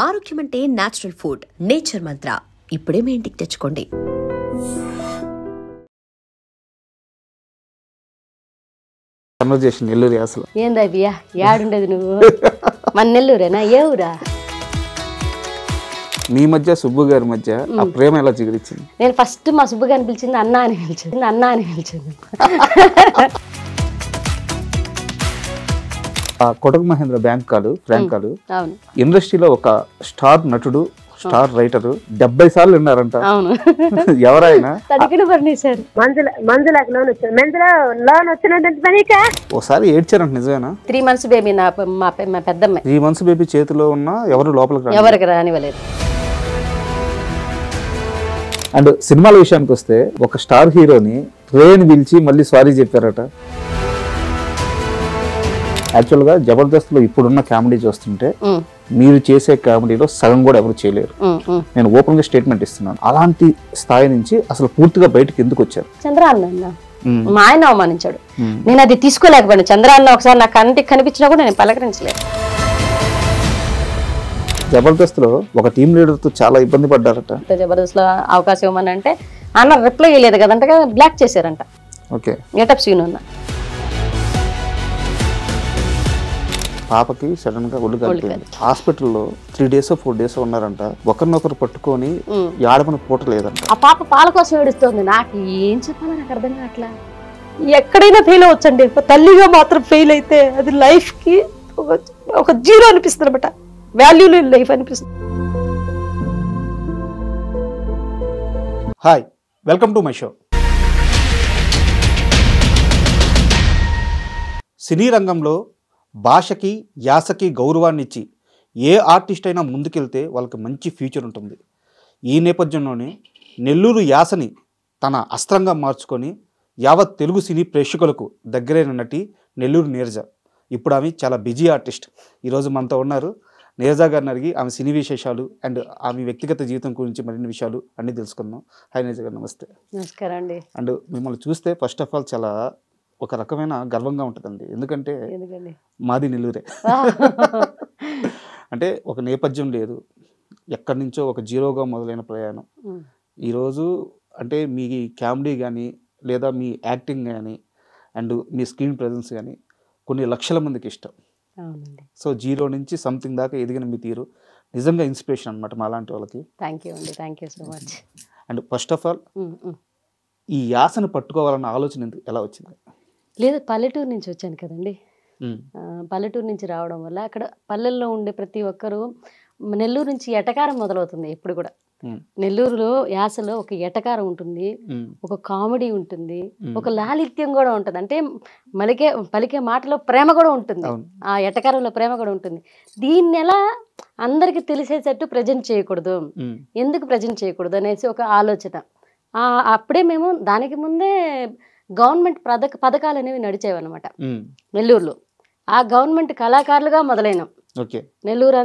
ఆరోగ్యం అంటే natural food. Nature మంత్ర ఇప్పుడే మీ ఇంటికి తెచ్చుకోండి. కన్వర్జేషన్ నెల్లూరు అసలు ఏందా బియ్యా యాడుండేది నువ్వు? మన నెల్లూరేనా? ఏ ఊరా? మీ మధ్య సుబ్బు గారి మధ్య ఆ ప్రేమ ఎలా చిగురించింది? నేను ఫస్ట్ మా సుబ్బు గారిని పిలిచింది అన్న అని పిలిచింది. కొటక్ మహేంద్ర ఫ్రాంక్ కాలు అవును, ఇండస్ట్రీలో ఒక స్టార్ నటుడు, స్టార్ రైటర్ 70 సార్లు విన్నారంట. అవును. ఎవరైనా తడికిన పర్ణేశారు. ఒకసారి ఏడ్చారంట, నిజమేనా? 3 months బేబీ మా పెద్దమ్మాయి 3 months బేబీ చేతిలో ఉన్న ఎవరు లోపలికి ఎవరికి రానివ్వలేదు. అండ్ సినిమాల విషయానికి వస్తే ఒక స్టార్ హీరోని ట్రైన్ పిలిచి మళ్ళీ సారీ చెప్పారట. యాక్చువల్గా జబర్దస్త్లో ఇప్పుడున్న కామెడీ చూస్తుంటే మీరు చేసే కామెడీలో సగం కూడా ఎవరు చేయలేరు. నేను ఓపెన్ గా స్టేట్మెంట్ ఇస్తున్నాను. అలాంటి స్థాయి నుంచి అసలు పూర్తిగా బయటకు ఎందుకు వచ్చారు? చంద్రాన్న మా ఆయన అవమానించాడు, నేను అది తీసుకోలేకపోయాను. చంద్రాన్న ఒకసారి నాకు కంటికి కనిపించినా కూడా నేను పలకరించలేదు. జబర్దస్త్ లో ఒక టీం లీడర్ తో చాలా ఇబ్బంది పడ్డారట. జబర్దస్త్ లో అవకాశం ఇవ్వమని అంటే అన్న రిప్లై ఇవ్వలేదు కదంట, బ్లాక్ చేశారంట. ఓకే, గెటప్ సీన్ ఉన్న పాపకి సడన్ గా ఒళ్ళు కలిపింది. హాస్పిటల్లో 3 days 4 days ఉన్నారంట. ఒకరినొకరు పట్టుకొని ఆడమని పూట లేదంట. ఆ పాప పాల కోసం ఏడుస్తుంది. నాకు ఏం చెప్పాలో నాకు అర్థం కావట్లా. ఎక్కడైనా ఫెయిల్ అవ్వచ్చండి, తల్లిగా మాత్రం ఫెయిల్ అయితే అది లైఫ్ కి ఒక జీరో అనిపిస్తుంది అనమాట. వాల్యూ లేని లైఫ్ అనిపిస్తుంది. Hi, welcome to my show. Cine రంగంలో భాషకి, యాసకి గౌరవాన్ని ఇచ్చి ఏ ఆర్టిస్ట్ అయినా ముందుకెళ్తే వాళ్ళకి మంచి ఫ్యూచర్ ఉంటుంది. ఈ నేపథ్యంలోనే నెల్లూరు యాసని తన అస్త్రంగా మార్చుకొని యావత్ తెలుగు సినీ ప్రేక్షకులకు దగ్గరైన నటి నెల్లూరు నీరజ. ఇప్పుడు ఆమె చాలా బిజీ ఆర్టిస్ట్. ఈరోజు మనతో ఉన్నారు. నీరజ గారిని అడిగి ఆమె సినీ విశేషాలు అండ్ ఆమె వ్యక్తిగత జీవితం గురించి మరిన్ని విషయాలు అన్నీ తెలుసుకుందాం. హాయ్ నీరజ గారు, నమస్తే. నమస్కారం అండి. అండ్ మిమ్మల్ని చూస్తే ఫస్ట్ ఆఫ్ ఆల్ చాలా ఒక రకమైన గర్వంగా ఉంటుందండి. ఎందుకంటే మాది నెల్లూరే. అంటే ఒక నేపథ్యం లేదు, ఎక్కడి నుంచో ఒక జీరోగా మొదలైన ప్రయాణం ఈరోజు అంటే మీ కామెడీ కానీ లేదా మీ యాక్టింగ్ కానీ అండ్ మీ స్క్రీన్ ప్రెజెన్స్ కానీ కొన్ని లక్షల మందికి ఇష్టం. సో జీరో నుంచి సంథింగ్ దాకా ఎదిగిన మీ తీరు నిజంగా ఇన్స్పిరేషన్ అనమాట మా లాంటి వాళ్ళకి. థ్యాంక్ యూ అండి, thank you so much. And first of all ఈ యాసను పట్టుకోవాలన్న ఆలోచన ఎలా వచ్చింది? లేదు, పల్లెటూరు నుంచి వచ్చాను కదండి. పల్లెటూరు నుంచి రావడం వల్ల అక్కడ పల్లెల్లో ఉండే ప్రతి ఒక్కరూ నెల్లూరు నుంచి ఎటకారం మొదలవుతుంది. ఎప్పుడు కూడా నెల్లూరులో యాసలో ఒక ఎటకారం ఉంటుంది, ఒక కామెడీ ఉంటుంది, ఒక లాలిత్యం కూడా ఉంటుంది. అంటే పలికే మాటలో ప్రేమ కూడా ఉంటుంది, ఆ ఎటకారంలో ప్రేమ కూడా ఉంటుంది. దీన్ని ఎలా అందరికి తెలిసేటట్టు ప్రజెంట్ చేయకూడదు, ఎందుకు ప్రజెంట్ చేయకూడదు అనేసి ఒక ఆలోచన. అప్పుడే మేము దానికి ముందే గవర్నమెంట్ పథకాలు అనేవి నడిచేవన్నమాట నెల్లూరులో. ఆ గవర్నమెంట్ కళాకారులుగా మొదలైనాం. నెల్లూరు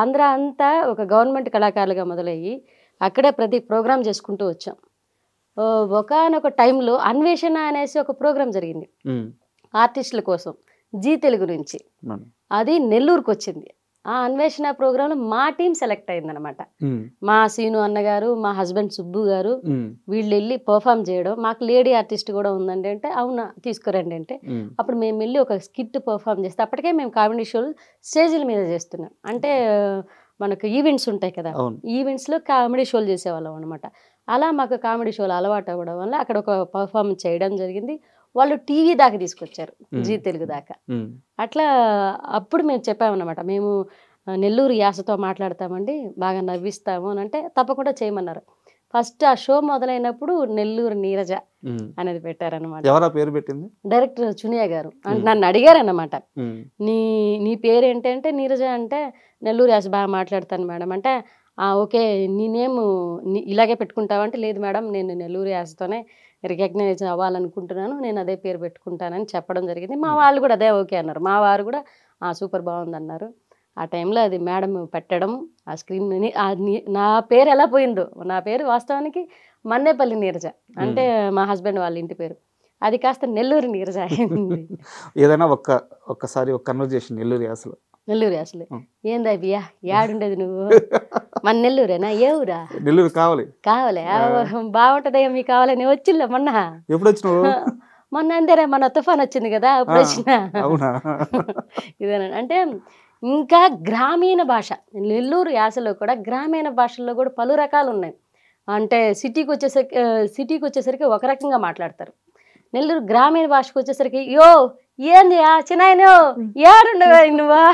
ఆంధ్ర అంతా ఒక గవర్నమెంట్ కళాకారులుగా మొదలయ్యి అక్కడే ప్రతి ప్రోగ్రాం చేసుకుంటూ వచ్చాం. ఒకనొక టైంలో అన్వేషణ అనేసి ఒక ప్రోగ్రాం జరిగింది ఆర్టిస్టుల కోసం, జీ తెలుగు నుంచి. అది నెల్లూరుకు వచ్చింది. ఆ అన్వేషణ ప్రోగ్రాంలో మా టీం సెలెక్ట్ అయిందనమాట. మా సీను అన్నగారు, మా హస్బెండ్ సుబ్బు గారు వీళ్ళు వెళ్ళి పర్ఫామ్ చేయడం. మాకు లేడీ ఆర్టిస్ట్ కూడా ఉందండి అంటే అవునా తీసుకురండి అంటే అప్పుడు మేము వెళ్ళి ఒక స్కిట్ పర్ఫామ్ చేస్తే అప్పటికే మేము కామెడీ షోలు స్టేజీల మీద చేస్తున్నాం. అంటే మనకు ఈవెంట్స్ ఉంటాయి కదా, ఈవెంట్స్లో కామెడీ షోలు చేసేవాళ్ళం అనమాట. అలా మాకు కామెడీ షోలు అలవాటు అవ్వడం వల్ల అక్కడ ఒక పర్ఫార్మెన్స్ చేయడం జరిగింది. వాళ్ళు టీవీ దాకా తీసుకొచ్చారు, జీ తెలుగు దాకా. అట్లా అప్పుడు మేము చెప్పామన్నమాట, మేము నెల్లూరు యాసతో మాట్లాడతామండి, బాగా నవ్విస్తాము అని అంటే తప్పకుండా చేయమన్నారు. ఫస్ట్ ఆ షో మొదలైనప్పుడు నెల్లూరు నీరజ అనేది పెట్టారనమాట. ఎవరా పేరు పెట్టింది? డైరెక్టర్ చునియా గారు. నన్ను అడిగారన్నమాట, నీ పేరు ఏంటంటే నీరజ అంటే నెల్లూరు యాస బాగా మాట్లాడతాను మేడం అంటే ఓకే నేనేము ఇలాగే పెట్టుకుంటావంటే లేదు మేడం నేను నెల్లూరు యాసతోనే రికగ్నైజ్ అవ్వాలనుకుంటున్నాను, నేను అదే పేరు పెట్టుకుంటానని చెప్పడం జరిగింది. మా వాళ్ళు కూడా అదే ఓకే అన్నారు. మా వారు కూడా సూపర్ బాగుంది అన్నారు. ఆ టైంలో అది మేడం పెట్టడం ఆ స్క్రీన్ నా పేరు ఎలా పోయిందో, నా పేరు వాస్తవానికి మన్నేపల్లి నీరజ అంటే మా హస్బెండ్ వాళ్ళ ఇంటి పేరు, అది కాస్త నెల్లూరు నీరజ అయింది. ఏదైనా ఒక్కసారి ఒక కన్వర్జేషన్ నెల్లూరు యాసలో నెల్లూరు అసలు ఏందా బియ్యా ఏడుండేది నువ్వు మన నెల్లూరేనా ఏ ఊరా నెల్లూరు కావాలి కావాలే బాగుంటదయ్యా మీకు కావాలని వచ్చిల్లా మొన్న ఎప్పుడు వచ్చినావు మొన్న అంతేరా మన తుఫాన్ వచ్చింది కదా అప్పుడు వచ్చిన అవునా ఇదేనండి అంటే ఇంకా గ్రామీణ భాష నెల్లూరు యాసలో కూడా గ్రామీణ భాషల్లో కూడా పలు రకాలు ఉన్నాయి అంటే సిటీకి వచ్చేసరికి ఒక రకంగా మాట్లాడతారు నెల్లూరు గ్రామీణ భాషకు వచ్చేసరికి యో ఏంది చిన్నాయనో ఏడుండవా నువ్వా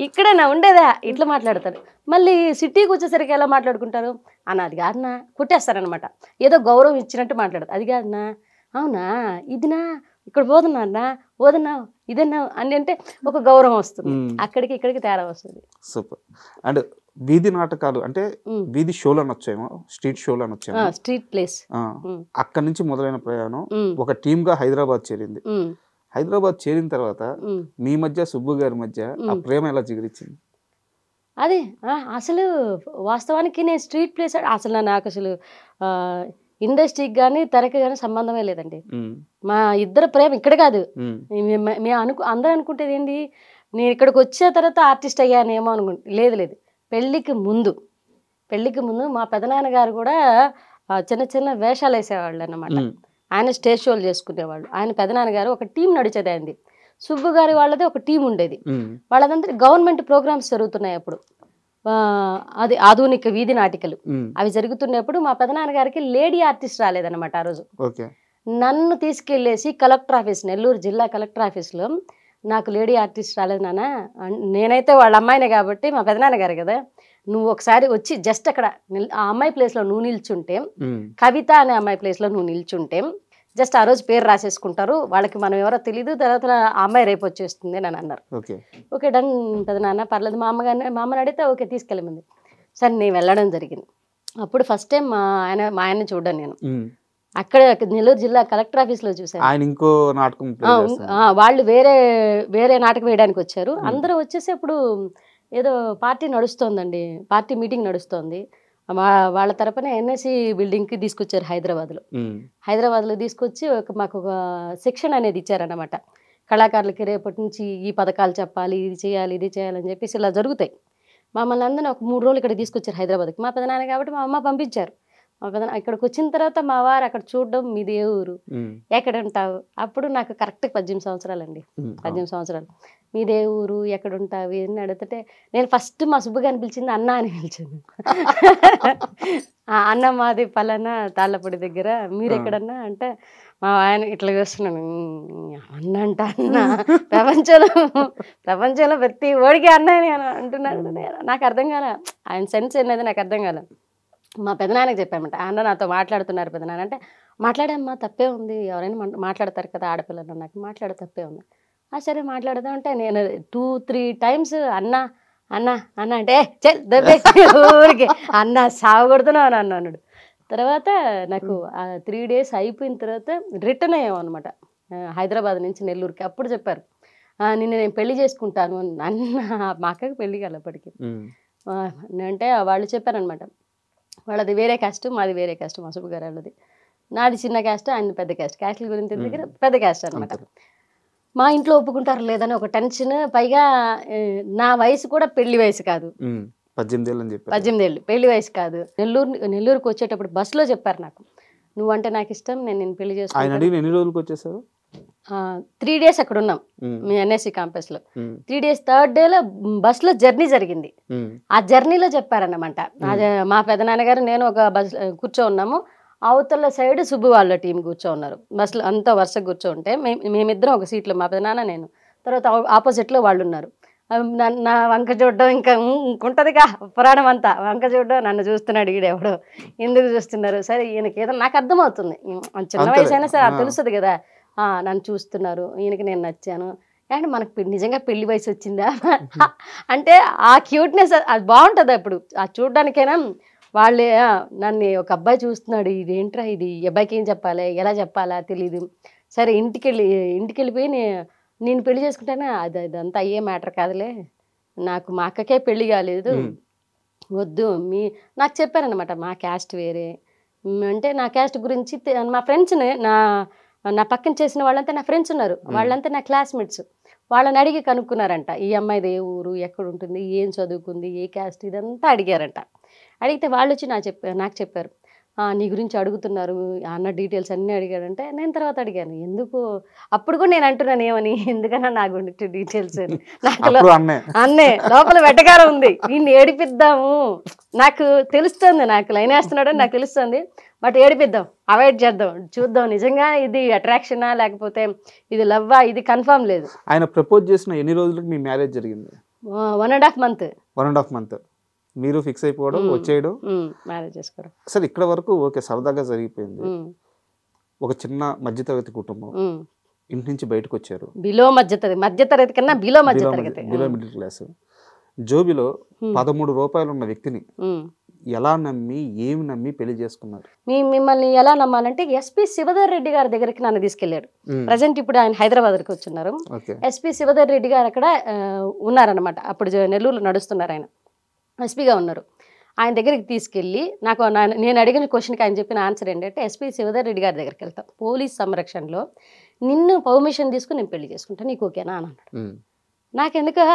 ఇక్కడేనా ఉండేదా ఇట్లా మాట్లాడతారు మళ్ళీ సిటీకి వచ్చేసరికి ఎలా మాట్లాడుకుంటారు అన్న అది కాదన్నా కొట్టేస్తారనమాట ఏదో గౌరవం ఇచ్చినట్టు మాట్లాడతారు అది కాదన్నా అవునా ఇదినా ఇక్కడ పోతున్నా అన్న పోదన్నా ఇదన్నా అని అంటే ఒక గౌరవం వస్తుంది అక్కడికి ఇక్కడికి తేడా వస్తుంది సూపర్ అండ్ వీధి నాటకాలు అంటే వీధి షోలు అనొచ్చేమో స్ట్రీట్ షోలు అనొచ్చేమో స్ట్రీట్ ప్లేస్ అక్కడి నుంచి మొదలైన ప్రయాణం ఒక టీమ్ గా హైదరాబాద్ చేరింది హైదరాబాద్ చేరిన తర్వాత మీ మధ్య సుబ్బు గారి మధ్య ఆ ప్రేమ ఎలా చిగురించింది అదే అసలు వాస్తవానికి నేను స్ట్రీట్ ప్లేస్ అసలు నాకు అసలు ఇండస్ట్రీకి కానీ తెరకి కానీ సంబంధమే లేదండి మా ఇద్దరు ప్రేమ ఇక్కడ కాదు మేము అందరూ అనుకుంటేది ఏంటి నేను ఇక్కడికి వచ్చే తర్వాత ఆర్టిస్ట్ అయ్యానేమో లేదు లేదు పెళ్ళికి ముందు మా పెదనాన్నగారు కూడా చిన్న చిన్న వేషాలు వేసేవాళ్ళు అన్నమాట ఆయన స్టేజ్ షోలు చేసుకునేవాళ్ళు ఆయన పెదనాన్నగారు ఒక టీం నడిచేది ఆయనది సుబ్బు గారి వాళ్ళది ఒక టీం ఉండేది వాళ్ళదంతా గవర్నమెంట్ ప్రోగ్రామ్స్ జరుగుతున్నాయి అప్పుడు అది ఆధునిక వీధి నాటికలు అవి జరుగుతున్నప్పుడు మా పెదనాన్నగారికి లేడీ ఆర్టిస్ట్ రాలేదన్నమాట ఆ రోజు నన్ను తీసుకెళ్లేసి కలెక్టర్ ఆఫీస్ నెల్లూరు జిల్లా కలెక్టర్ ఆఫీస్లో నాకు లేడీ ఆర్టిస్ట్ రాలేదు నాన్న నేనైతే వాళ్ళ అమ్మాయినే కాబట్టి మా పెదనాన్నగారు కదా నువ్వు ఒకసారి వచ్చి జస్ట్ అక్కడ ఆ అమ్మాయి ప్లేస్లో నువ్వు నిల్చుంటే కవిత అనే అమ్మాయి ప్లేస్లో నువ్వు నిల్చుంటే జస్ట్ ఆ రోజు పేరు రాసేసుకుంటారు వాళ్ళకి మనం ఎవరో తెలీదు తర్వాత ఆ అమ్మాయి రేపు వచ్చేస్తుంది అని అన్నారు ఓకే డన్ పెదనాన్న పర్లేదు మా అమ్మని అడిగితే ఓకే తీసుకెళ్ళమంది సరే నేను వెళ్ళడం జరిగింది అప్పుడు ఫస్ట్ టైం మా ఆయన్ని చూడ్డాను నేను అక్కడ నెల్లూరు జిల్లా కలెక్టర్ ఆఫీస్లో చూసాను ఆయన ఇంకో నాటకం వాళ్ళు వేరే నాటకం వేయడానికి వచ్చారు అందరూ వచ్చేసి అప్పుడు ఏదో పార్టీ నడుస్తోందండి పార్టీ మీటింగ్ నడుస్తోంది వాళ్ళ తరపున ఎన్ఎస్సి బిల్డింగ్కి తీసుకొచ్చారు హైదరాబాద్లో తీసుకొచ్చి మాకు ఒక సెక్షన్ అనేది ఇచ్చారన్నమాట కళాకారులకి రేపటి నుంచి ఈ పథకాలు చెప్పాలి ఇది చేయాలని చెప్పేసి ఇలా జరుగుతాయి మమ్మల్ని అందరినీ ఒక 3 రోజులు ఇక్కడ తీసుకొచ్చారు హైదరాబాద్కి మా పెదనాన్న కాబట్టి మా అమ్మ పంపించారు ఇక్కడికి వచ్చిన తర్వాత మా వారు అక్కడ చూడడం మీది ఏ ఊరు ఎక్కడ ఉంటావు అప్పుడు నాకు కరెక్ట్ 18 సంవత్సరాలండి 18 సంవత్సరాలు మీదే ఊరు ఎక్కడ ఉంటావు అని అడిగితే నేను ఫస్ట్ మా సుబ్బుగా అనిపించింది అన్న అని పిలిచాను అన్న మాది పలానా తాళ్ళపొడి దగ్గర మీరు ఎక్కడన్నా అంటే మా ఆయన ఇట్లా చూస్తున్నాను అన్న అంట అన్న ప్రపంచంలో ప్రతి ఓడికి అన్న అని అంటున్నాడు నాకు అర్థం కాల ఆయన సెన్స్ అనేది నాకు అర్థం కాల మా పెదనాన్నకి చెప్పామంట అన్న నాతో మాట్లాడుతున్నారు పెదనాన్న అంటే మాట్లాడమ్మా తప్పే ఉంది ఎవరైనా మాట్లాడతారు కదా ఆడపిల్లలు నాకు మాట్లాడే తప్పే ఉంది సరే మాట్లాడదాం అంటే నేను 2-3 టైమ్స్ అన్న అంటే ఊరికి అన్న సాగొడుతున్నావు అని అన్నాడు తర్వాత నాకు 3 days అయిపోయిన తర్వాత రిటర్న్ అయ్యాం అనమాట హైదరాబాద్ నుంచి నెల్లూరుకి అప్పుడు చెప్పారు నిన్ను నేను పెళ్లి చేసుకుంటాను అన్న మా అక్కకి పెళ్లి కాలప్పటికి అంటే వాళ్ళు చెప్పారనమాట వాళ్ళది వేరే క్యాస్ట్ మాది వేరే క్యాస్ట్ మా సుబ్బు గారు వాళ్ళది నాది చిన్న క్యాస్ట్ ఆయన పెద్ద క్యాస్ట్ల గురించి దగ్గర పెద్ద క్యాస్ట్ అనమాట మా ఇంట్లో ఒప్పుకుంటారు లేదని ఒక టెన్షన్ పైగా నా వయసు కూడా పెళ్లి వయసు కాదు 18 ఏళ్ళు పెళ్లి వయసు కాదు నెల్లూరుకి వచ్చేటప్పుడు బస్సులో చెప్పారు నాకు నువ్వంటే నాకు ఇష్టం నేను పెళ్లి చేసుకుంటాను 3 days అక్కడ ఉన్నాం మీ ఎన్ఎస్సి క్యాంపస్ లో 3 days 3rd డేలో బస్ లో జర్నీ జరిగింది ఆ జర్నీలో చెప్పారన్నమాట మా పెదనాన్నగారు నేను ఒక బస్ కూర్చో ఉన్నాము అవతల సైడ్ సుబ్బు వాళ్ళ టీం కూర్చో ఉన్నారు బస్సులో అంతా వరుసగా కూర్చో ఉంటే మేమిద్దరం ఒక సీట్లో మా పెదనాన్న నేను తర్వాత ఆపోజిట్లో వాళ్ళు ఉన్నారు నా వంక చూడడం ఇంకా ఉంటుందిగా పురాణం అంతా వంక చూడడం నన్ను చూస్తున్నాడు ఈడెవడో ఎందుకు చూస్తున్నారు సరే ఈయనకి ఏదో నాకు అర్థమవుతుంది చిన్న వయసు అయినా సరే అది తెలుస్తుంది కదా నన్ను చూస్తున్నారు ఈయనకి నేను నచ్చాను అండ్ మనకు నిజంగా పెళ్లి వయసు వచ్చిందా అంటే ఆ క్యూట్నెస్ అది బాగుంటుంది అప్పుడు ఆ చూడడానికైనా వాళ్ళే నన్ను ఒక అబ్బాయి చూస్తున్నాడు ఇదేంట్రా ఇది అబ్బాయికి ఏం చెప్పాలి ఎలా చెప్పాలా తెలీదు సరే ఇంటికి వెళ్ళిపోయి నేను పెళ్లి చేసుకుంటానే అదంతా అయ్యే మ్యాటర్ కాదులే నాకు మా అక్కకే పెళ్లి కాలేదు వద్దు నాకు చెప్పారనమాట మా క్యాస్ట్ వేరే అంటే నా క్యాస్ట్ గురించి మా ఫ్రెండ్స్ని నా పక్కన చేసిన వాళ్ళంతా నా ఫ్రెండ్స్ ఉన్నారు వాళ్ళంతా నా క్లాస్మేట్స్ వాళ్ళని అడిగి కనుక్కున్నారంట, ఈ అమ్మాయిది ఏ ఊరు, ఎక్కడ ఉంటుంది, ఏం చదువుకుంది, ఏ క్యాస్ట్, ఇదంతా అడిగారంట. అడిగితే వాళ్ళు వచ్చి నాకు చెప్పారు, నీ గురించి అడుగుతున్నారు, అన్న డీటెయిల్స్ అన్నీ అడిగాడంటే. నేను తర్వాత అడిగాను, ఎందుకు అప్పుడు కూడా నేను అంటున్నాను ఏమని, ఎందుకన్నా నా గురించి డీటెయిల్స్ అని. నాకు అన్నే లోపల వెటకారం ఉంది, వీడిని ఏడిపిద్దాము, నాకు తెలుస్తుంది, నాకు లైన్ వేస్తున్నాడని నాకు తెలుస్తుంది, బట్ ఏడిపిద్దాం, అవాయిడ్ చేద్దాం, చూద్దాం నిజంగా ఇది అట్రాక్షనా లేకపోతే ఇది లవ్వా, ఇది కన్ఫర్మ్ లేదు. ఆయన ప్రపోజ్ చేసిన ఎన్ని రోజులకు మీ మ్యారేజ్ జరిగింది? 1.5 month. 1.5 month. మీరు ఫిక్స్ అయిపోవడం, వచ్చేయడం, మ్యారేజ్ చేసుకోవడం. అసలు ఇక్కడ వరకు ఓకే, సరదాగా జరిగిపోయింది. ఒక చిన్న మధ్యతరగతి కుటుంబం, ఇంటి నుంచి బయటకు వచ్చారు. బిలో మధ్యతరగతి కన్నా బిలో మధ్యతరగతి, బిలో మిడిల్ క్లాస్. జోబిలో 13 రూపాయలు ఉన్న వ్యక్తిని ఎలా నమ్మి, ఏమి నమ్మి పెళ్లి చేసుకున్నారు? మిమ్మల్ని ఎలా నమ్మాలంటే ఎస్పీ శివధర్ రెడ్డి గారి దగ్గరికి నన్ను తీసుకెళ్లాడు. ప్రజెంట్ ఇప్పుడు ఆయన హైదరాబాద్కి వచ్చున్నారు. ఎస్పీ శివధర్ రెడ్డి గారు అక్కడ ఉన్నారనమాట. అప్పుడు నెల్లూరులో నడుస్తున్నారు, ఆయన ఎస్పీగా ఉన్నారు. ఆయన దగ్గరికి తీసుకెళ్ళి నేను అడిగిన క్వశ్చన్కి ఆయన చెప్పిన ఆన్సర్ ఏంటంటే, ఎస్పీ శివధర్ రెడ్డి గారి దగ్గరికి వెళ్తాం, పోలీస్ సంరక్షణలో నిన్ను పర్మిషన్ తీసుకుని నేను పెళ్లి చేసుకుంటా, నీకు ఓకేనా అని అన్నాడు. నాకెందుకు,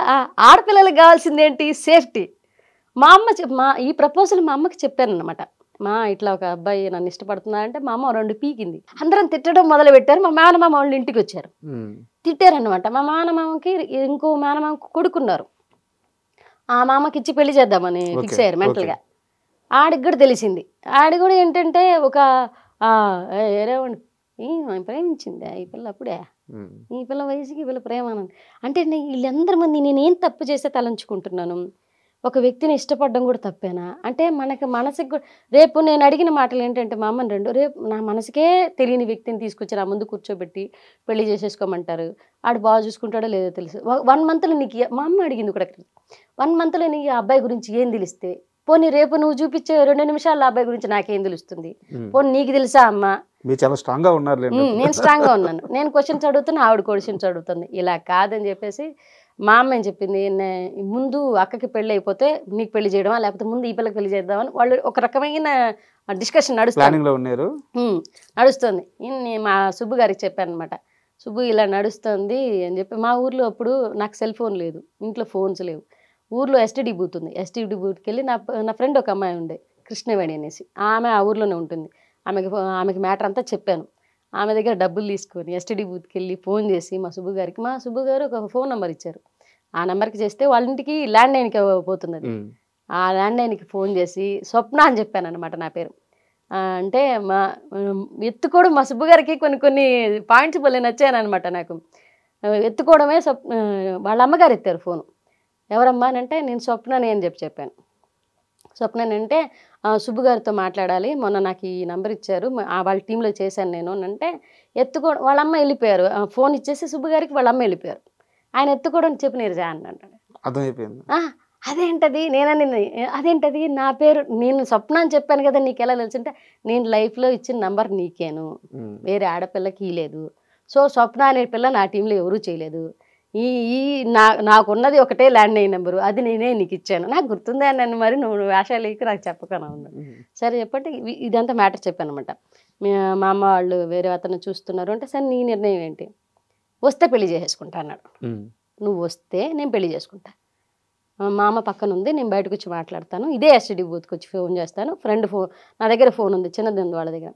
ఆడపిల్లలకు కావాల్సింది ఏంటి, సేఫ్టీ. ఈ ప్రపోజల్ మా అమ్మకి చెప్పాను అనమాట. ఇట్లా ఒక అబ్బాయి నన్ను ఇష్టపడుతున్నా అంటే మా అమ్మ 2 పీకింది. అందరం తిట్టడం మొదలు పెట్టారు. మా మేనమామ వాళ్ళు ఇంటికి వచ్చారు, తిట్టారనమాట. మా మేనమామకి ఇంకో మేనమామకి కొడుకున్నారు. ఆ మామకి ఇచ్చి పెళ్లి చేద్దామని ఫిక్స్ అయ్యారు మెంటల్గా. ఆడికి కూడా తెలిసింది. ఆడి కూడా ఏంటంటే ఒక ఏరేవండి, ప్రేమించింది ఈ పిల్ల, అప్పుడే ఈ పిల్ల వయసుకి ఈ పిల్ల ప్రేమ అంటే వీళ్ళందరి మంది నేనేం తప్పు చేస్తే తలంచుకుంటున్నాను. ఒక వ్యక్తిని ఇష్టపడడం కూడా తప్పేనా అంటే, మనసుకి కూడా రేపు నేను అడిగిన మాటలు ఏంటంటే, మా అమ్మని రేపు నా మనసుకే తెలియని వ్యక్తిని తీసుకొచ్చి నా ముందు కూర్చోబెట్టి పెళ్లి చేసేసుకోమంటారు. ఆడు బాగా చూసుకుంటాడో లేదో తెలుసు. 1 monthలో నీకు, మా అమ్మ అడిగింది కూడా, 1 monthలో నీకు ఆ అబ్బాయి గురించి ఏం తెలిస్తే, పోనీ రేపు నువ్వు చూపించే 2 నిమిషాల అబ్బాయి గురించి నాకేం తెలుస్తుంది, పోనీ నీకు తెలుసా అమ్మ? నేను స్ట్రాంగ్గా ఉన్నాను. నేను క్వశ్చన్స్ అడుగుతున్నా, ఆవిడ క్వశ్చన్స్ అడుగుతుంది. ఇలా కాదని చెప్పేసి మా అమ్మ ఏం చెప్పింది, ముందు అక్కకి పెళ్ళి అయిపోతే నీకు పెళ్లి చేయడమా, లేకపోతే ముందు ఈ పిల్లకి పెళ్లి చేద్దామని వాళ్ళు ఒక రకమైన డిస్కషన్ నడుస్తుంది. మా సుబ్బు గారికి చెప్పాను అనమాట, సుబ్బు ఇలా నడుస్తుంది అని చెప్పి. మా ఊర్లో అప్పుడు నాకు సెల్ ఫోన్ లేదు, ఇంట్లో ఫోన్స్ లేవు. ఊర్లో ఎస్టీడీ బూత్ ఉంది. ఎస్టీడీ బూత్కి వెళ్ళి నా ఫ్రెండ్ ఒక అమ్మాయి ఉండే, కృష్ణవేణి అనేసి, ఆమె ఆ ఊర్లోనే ఉంటుంది. ఆమెకి మ్యాటర్ అంతా చెప్పాను. ఆమె దగ్గర డబ్బులు తీసుకొని ఎస్టీడీ బూత్కి వెళ్ళి ఫోన్ చేసి మా సుబ్బు గారు ఒక ఫోన్ నెంబర్ ఇచ్చారు. ఆ నెంబర్కి చేస్తే వాళ్ళ ఇంటికి ల్యాండ్ లైన్కి పోతుంది. ఆ ల్యాండ్ లైన్కి ఫోన్ చేసి స్వప్న అని చెప్పాను అనమాట నా పేరు. అంటే ఎత్తుకోవడం మా సుబ్బు గారికి కొన్ని పాయింట్స్ భలే నచ్చాను అనమాట నాకు. ఎత్తుకోవడమే వాళ్ళ అమ్మగారు ఎత్తారు ఫోను. ఎవరమ్మా అని అంటే, నేను స్వప్నని అని చెప్పాను. స్వప్నని అంటే, సుబ్బు గారితో మాట్లాడాలి, మొన్న నాకు ఈ నెంబర్ ఇచ్చారు, వాళ్ళ టీంలో చేశాను నేను అని అంటే, ఎత్తుకోవడం వాళ్ళ అమ్మ వెళ్ళిపోయారు. ఫోన్ ఇచ్చేసి సుబ్బు గారికి వాళ్ళ అమ్మ వెళ్ళిపోయారు. ఆయన ఎత్తుకోవడం చెప్పి నీరజా అంటాడు. అదేంటది నా పేరు, నేను స్వప్న అని చెప్పాను కదా, నీకు ఎలా తెలుసు అంటే, నేను లైఫ్లో ఇచ్చిన నంబర్ నీకేను, వేరే ఆడపిల్లకి లేదు. సో స్వప్న అనే పిల్ల నా టీంలో ఎవరూ చేయలేదు. నాకున్నది ఒకటే ల్యాండ్ లైన్ నెంబరు, అది నేనే నీకు ఇచ్చాను, నాకు గుర్తుందే అన్నాను. మరి నువ్వు వేషాలకి నాకు చెప్పకనా ఉన్నాను. సరే చెప్పండి, ఇదంతా మ్యాటర్ చెప్పాను అనమాట. మా అమ్మ వాళ్ళు వేరే అతను చూస్తున్నారు అంటే, సరే నీ నిర్ణయం ఏంటి? వస్తే పెళ్లి చేసేసుకుంటా అన్నాడు. నువ్వు వస్తే నేను పెళ్లి చేసుకుంటా, మా అమ్మ పక్కన ఉంది, నేను బయటకు వచ్చి మాట్లాడతాను, ఇదే ఎస్టీడీ బూత్కి వచ్చి ఫోన్ చేస్తాను. ఫ్రెండ్ ఫోన్, నా దగ్గర ఫోన్ ఉంది, చిన్నది ఉంది వాళ్ళ దగ్గర.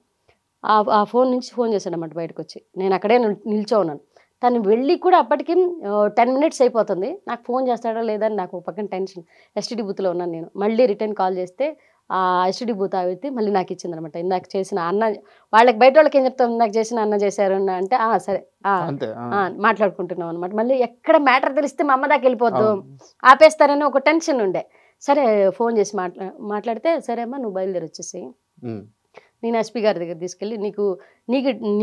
ఆ ఫోన్ నుంచి ఫోన్ చేశాడు అన్నమాట బయటకు వచ్చి. నేను అక్కడే నిల్చో ఉన్నాను. తను వెళ్ళి కూడా అప్పటికి 10 minutes అయిపోతుంది. నాకు ఫోన్ చేస్తాడా లేదా అని నాకు పక్కన టెన్షన్. ఎస్టీడీ బూత్లో ఉన్నాను నేను. మళ్ళీ రిటర్న్ కాల్ చేస్తే ఆ ఎస్టీడీ బూత్ ఆవితే మళ్ళీ నాకు ఇచ్చిందనమాట. ఇందాక చేసిన అన్న వాళ్ళకి, బయట వాళ్ళకి ఏం చెప్తాం, ఇందాక చేసిన అన్న చేశారు అన్న అంటే, సరే మాట్లాడుకుంటున్నాం అనమాట. మళ్ళీ ఎక్కడ మ్యాటర్ తెలిస్తే మా అమ్మ దాకా వెళ్ళిపోద్దు, ఆపేస్తారని ఒక టెన్షన్ ఉండే. సరే ఫోన్ చేసి మాట్లాడితే, సరే అమ్మా నువ్వు బయలుదేరి వచ్చేసి నేను ఎస్పీ గారి దగ్గర తీసుకెళ్ళి,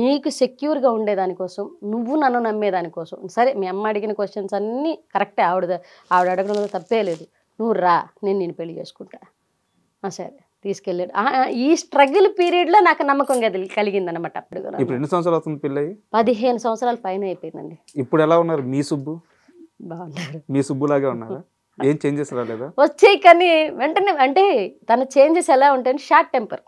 నీకు సెక్యూర్గా ఉండేదానికోసం, నువ్వు నన్ను నమ్మేదానికోసం, సరే మీ అమ్మ అడిగిన క్వశ్చన్స్ అన్నీ కరెక్టే, ఆవిడ అడగడంలో తప్పే లేదు, నువ్వు రా, నేను పెళ్లి చేసుకుంటా. సరే తీసుకెళ్ళాడు. ఈ స్ట్రగుల్ పీరియడ్లో నాకు నమ్మకం కలిగింది అనమాట. అప్పుడు ఎన్ని సంవత్సరాలు అవుతుంది పెళ్ళి? 15 సంవత్సరాల పైన అయిపోయిందండి. ఇప్పుడు ఎలా ఉన్నారు మీ సుబ్బు? బాగున్నారు. మీ సుబ్బులాగే ఉన్నారా? ఏం చేంజెస్ రాలేదా? వచ్చాయి, కానీ వెంటనే అంటే తన చేంజెస్ ఎలా ఉంటాయని, షార్ట్ టెంపర్,